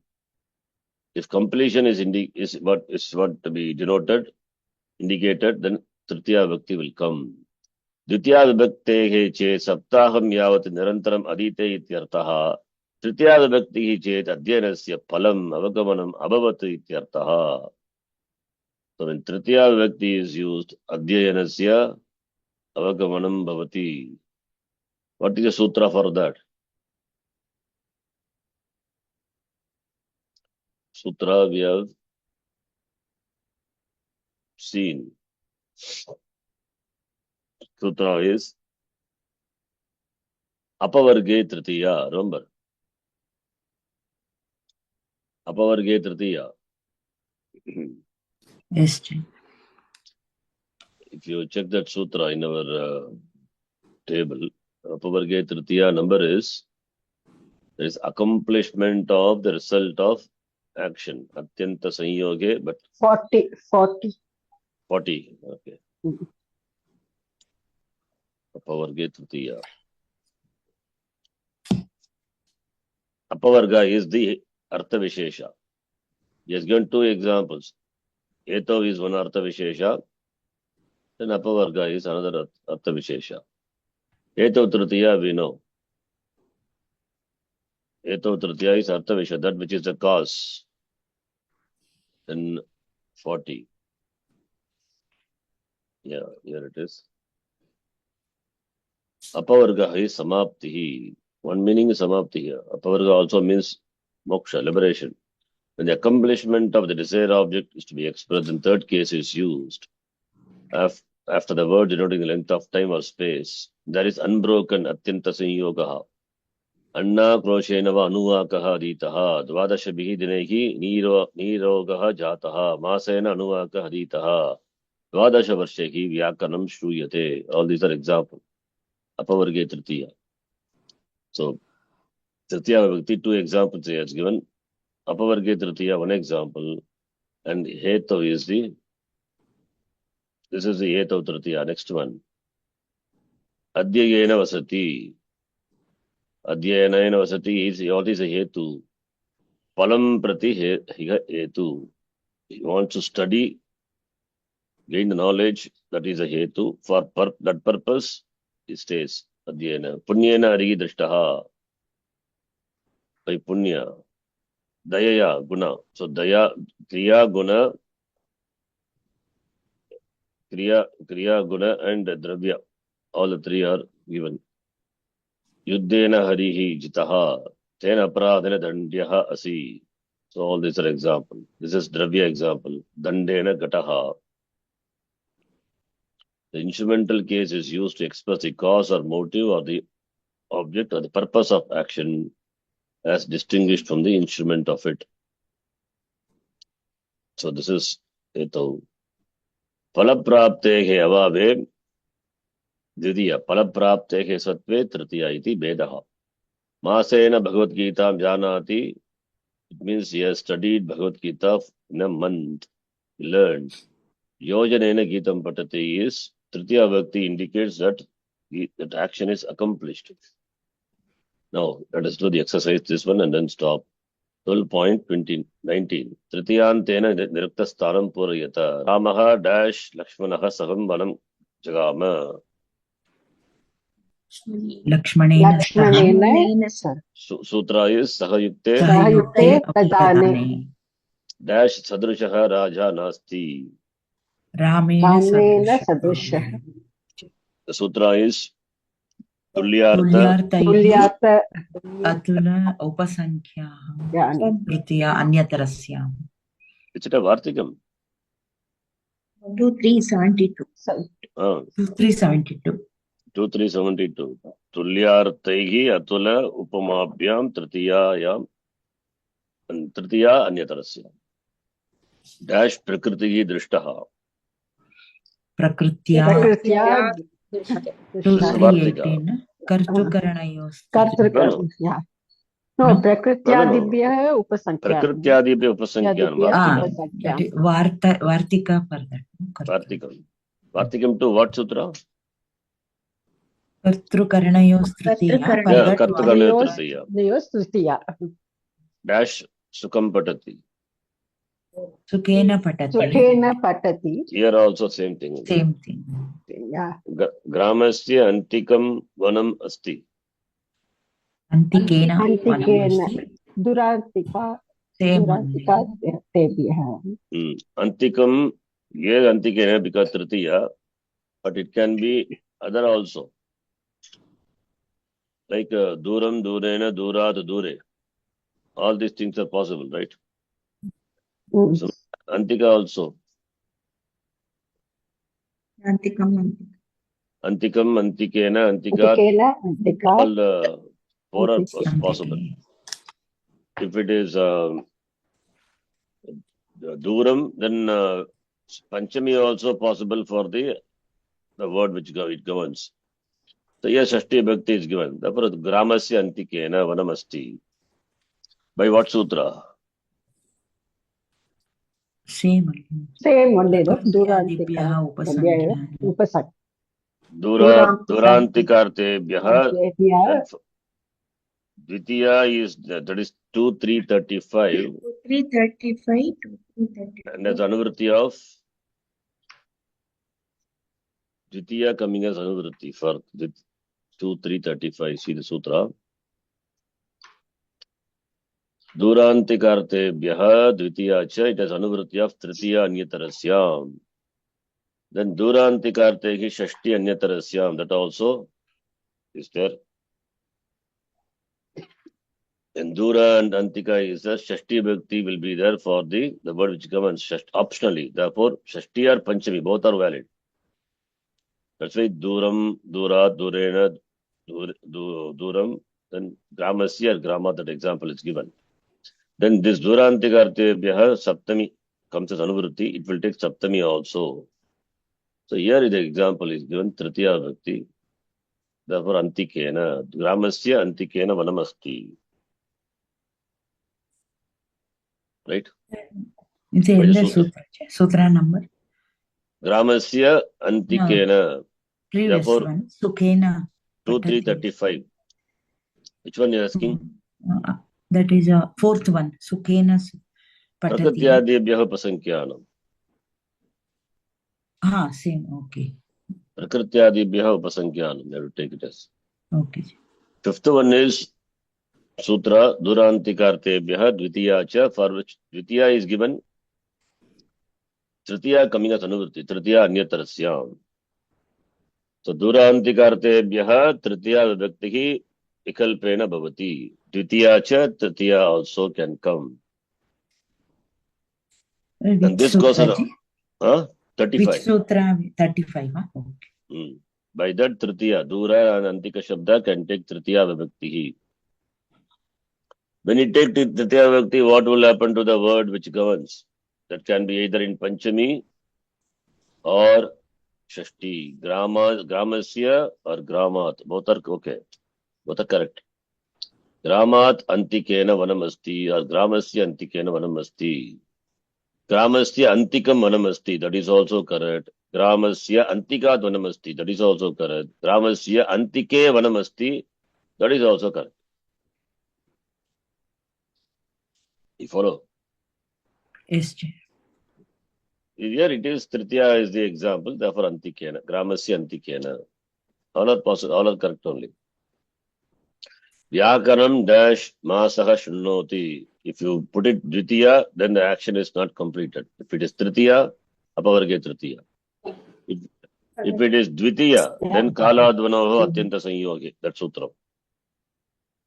If completion is what to be denoted, indicated, then Tritiya Vibhakti will come. Dvitiya Vibhaktehe chet saptaham yavat nirantaram adite ityartaha. Tritiya Vibhaktihi chet adhyanasya phalam avagamanam abhavat ityartaha. So when Tritiya Vibhakti is used, adhyanasya avagamanam bhavati. What is the sutra for that? Sutra we have seen. Sutra is Apavarge Tritiya. Remember? Apavarge Tritiya. Yes, Jay. If you check that sutra in our table, Apavarge Tritiya number is, there is accomplishment of the result of action. Atyanta Sanyoge, but 40. 40. Okay. Mhm. Apavarge Tritiya. Apavarga is the Artha Vishesha. He has given 2 examples. Etav is one Artha Vishesha, then Apavarga is another Artha Vishesha. Etav Tritiya we know. Etav Tritiya is Artha Vishesha, that which is the cause. Then 40. Yeah, here it is. Apavarga is Samaptihi. One meaning is Samapti here. Apavarga also means moksha, liberation. When the accomplishment of the desired object is to be expressed, in third case is used. After the word denoting the length of time or space, there is unbroken Atyanta Sanyogaha. Anna Kroshenava Anuvakaha Aditaha. Dvadashabhihi Dinehi Nirogaha Jataha. Masena Anuvakaha Aditaha. Dvadasha Varshehi Vyakanam Shruyate. All these are examples. Apavarge Tritiya. So, Tritiya Vibhakti, 2 examples he has given. Apavarge Tritiya, 1 example. And Hetav is this is the Hetav Tritiya. Next one. Adhyayena Vasati. Adhyayena Vasati is what is a Hetu? Palam Prati Hetu. He wants to study, gain the knowledge, that is a Hetu. For that purpose, he stays. Adhyayena. Punyena Ari Drishtaha. By Punya. Dayaya Guna. So Daya, Kriya Guna, Kriya Guna and Dravya. All the 3 are given. Yuddhena Harihi Jitaha. Tena Aparadena Dandyaha Asi. So all these are example. This is Dravya example. Dandena Gataha. The instrumental case is used to express the cause or motive or the object or the purpose of action as distinguished from the instrument of it. So this is Etav. Palapraptehe avave Dvidiya. Palapraptehe satve Tritiya iti Vedaha. Masena Bhagavad Gita Janati. It means he has studied Bhagavad Gita in a month. He learned. Yojanena Gitam Patati is Tritiya Vibhakti indicates that that action is accomplished. Now, let us do the exercise, this one, and then stop. 12.19. Tritiyantena Nirukta Sthanam Purayata. Ramaha dash Lakshmanaha Saham Vanam Jagama. Lakshmanena Lakshmanena Sutra is Sahayukte Sahayukte Tadane. dash Sadrishaha Raja Nasti. Ramena Ramena Sadrisha. Sadrisha. The sutra is Tulyartha Tulyartaihi Tulyartha Atula Upasankhyaha Jnani. Tritiya Anyatarasya. It's a Vartikam. 2372. 2372. 2372. Tulyartaihi Atula Upamabhyam Tritiyayam and Tritiya Anyatarasya. Dash Prakritihi Drishtaha. Prakrutya. Prakrutya 2318. Kartukaranayos. Kartrika. Yeah. No, No? prakrityadibhyah upasangkyanam. Prakrityadibhyah upasangkyanam. Prakrtyadibhyah Vartikam. That is Vartika for that. Vartikam. Vartikam to what sutra? Kartrukaranayo's tritiya. For Kartrukaranayo's Yeah, that Kartrukaranayo's Vartika. tritiya. Nayos tritiya. Dash Sukam Patati. Sukhena patati. Sukhena patati. Here also same thing. Same thing. Yeah. Gramasya Antikam Vanam Asti. Antikena. Antikena. Durantika. Same only. Durantika tebhyah. Antikam, here Antikena because Tritiya, but it can be other also. Like Duram, Durena, Durat, Dure. All these things are possible, right? So, Antika also. Antikam. Antikam, Antikena, Antika. Antikena, Antika. All four are Antika. possible. If it is Duram, then Panchami also possible for the word which it governs. So yes, Shashti Bhakti is given. Therefore, Gramasya Antikena Vanamasti. By what sutra? Same only. Same only. Kartrukaranayo's Durantika. Upasak. Durantikartebhyaha. Tebhyah. Dvitiya is, that is 2, 3, 35. 335 to 335. And as Anuvritti of Dvitiya coming as Anuvritti for 2, 3, 35. See the sutra. Durantikartebhyaha Dvitiya cha, it has Anuvritti of Tritiya Anyatarasyam. Then Durantikartehi Shashti Anyatarasyam, that also is there. And Dura and Antika is the Shashti Bhakti will be there for the word which governs optionally. Therefore, Shashti or Panchami, both are valid. That's why Duram, Dura, Durena, Duram, then Gramasya or Grama, that example is given. Then this Durantikartebhyaha Saptami comes as Anuvritti, it will take Saptami also. So here the example is given Tritiya Bhakti. Therefore, Antikena, Gramasya Antikena Vanamasti. Right? It's in the sutra. Sutra number. Gramasya Antikena. Previous Therefore, one. Sukhena. 2, 3, 35. Which one you are asking? That is a fourth one. Sukhena patati. Prakratyadebhyaha upasankyanam. Same. Okay. Prakratyadebhyaha upasankyanam. You have to take it as. Okay. Fifth one is Sutra Durantikartebhyaha Dvitiya cha, for which Dvitiya is given. Tritiya coming as Anuvritti. Tritiya Anyatarasyam. So Durantikartebhyaha Tritiya Vibhaktihi Vikalpena Bhavati. Dvitiya cha, Tritiya also can come. And this goes around. 35. Which sutra? 35. Okay. By that Tritiya, Dura and Antika Shabda can take Tritiya Vibhaktihi. When you take Tritiya Vibhakti, what will happen to the word which governs? That can be either in Panchami or Shashti. Gramasya or Gramat. Both are okay. Both are correct. Gramat Antikena Vanamasti or Gramasya Antikena Vanamasti. Gramasya Antikam Vanamasti. That is also correct. Gramasya Antikat Vanamasti. That is also correct. Gramasya Antike Vanamasti. That is also correct. You follow? Yes, Chair. Here it is, Tritiya is the example, therefore Antikena, Gramasya Antikena. All are possible, all are correct only. Vyakaranam dash masaha shunnoti. If you put it Dvitiya, then the action is not completed. If it is Tritiya, apavarge Tritiya. If it is Dvitiya, then Kaladvanoho Atyanta Sanyogi. That's Sutra.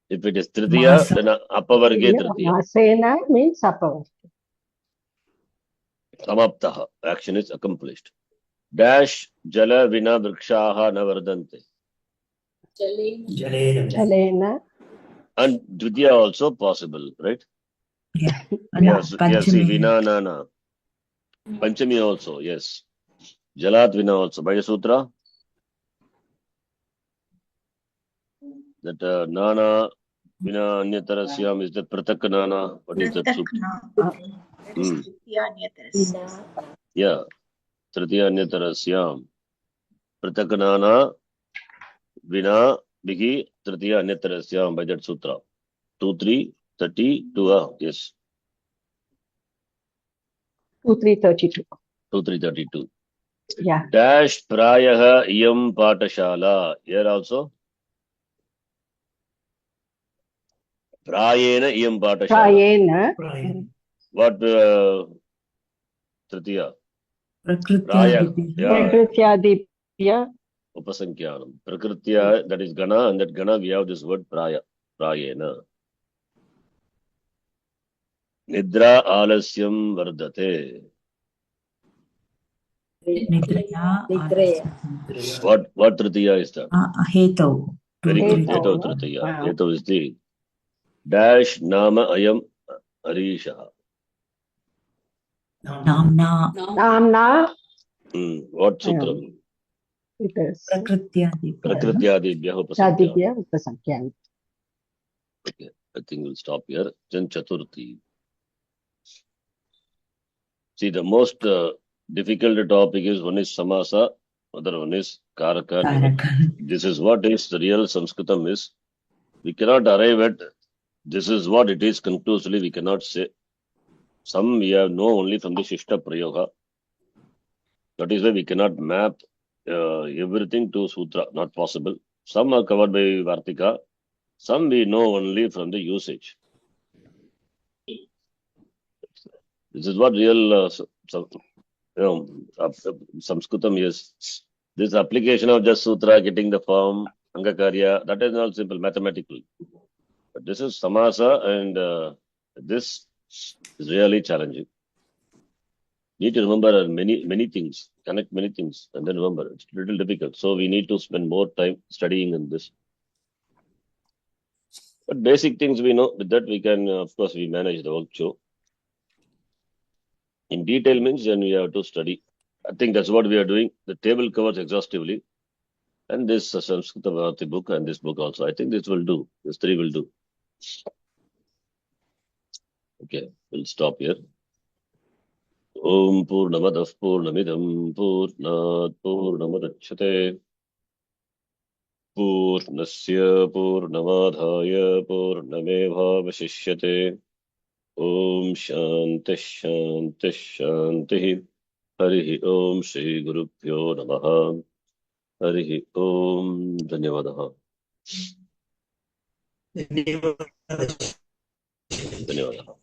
If it is Tritiya, then apavarge Tritiya. Masena means apavarge. Samaptaha. Action is accomplished. Dash jala vina vrikshaha na vardante. Jalena. And Dvitiya also possible, right? Yeah. Yes, Panchami. Vina Nana. Panchami also, yes. Jalat Vina also. By the sutra, that Nana Vina Anyatarasya is the Pratak Nana. What is that? Pratak na. Okay. That is Hmm. Tritiya Anyatarasya. Yeah. Tritiya Anyatarasya. Pratak Nana Vina Bigi Tritiya Anyatarasya by that sutra. 2-3-32. Yes. 2-3-32. 2-3-32. Yeah. Dash Prayaha Iyam Patashala. Here also. Prayena Iyam Patashala. Prayena. Prayena. What Tritiya? Prakritya Praya. Dipya. Yeah. Prakrityadipya. Upasankyanam. Prakritya, that is Gana, and that Gana we have this word Praya. Prayena. Nidra Alasyam Vardate. Nidraya Nidraya. What Tritiya is that? Hetau. Very good. Hetau. Hetau Tritiya. Wow. Hetau is the dash Nama Ayam Arisha. Namna Namna. What sutra? It is Prakritya Dipya. Prakrityadibhyaha Upasankyanam. Chadibhya Upasankyanam. Okay. I think we'll stop here. Jan Chaturthi. See, the most difficult topic is one is Samasa, other one is Karaka. Karaka. This is what is the real Sanskritam is. We cannot arrive at this is what it is conclusively. We cannot say. Some we have know only from the Shishta Prayoga. That is why we cannot map everything to Sutra. Not possible. Some are covered by Vartika. Some we know only from the usage. This is what real Sanskritam is. This application of just Sutra, getting the form, Angakarya, that is not simple, mathematical. But this is Samasa, and this is really challenging. Need to remember many things, connect many things, and then remember. It's a little difficult. So we need to spend more time studying in this. But basic things we know. With that we can, of course, we manage the whole show. In detail means then we have to study. I think that's what we are doing. The table covers exhaustively. And this Sanskrit Bharati book and this book also. I think this will do. These three will do. Okay, we'll stop here. Om Purnamadav Purnamidam Purnat Purnamadachyate Purnasya Purnamadhaya Purnamevavashishyate Om Shanti Shanti Shanti Harihi Om Shri Gurubhyo Namaha Harihi Om Dhanyavadaha. Dhanyavadaha. Dhanyawad.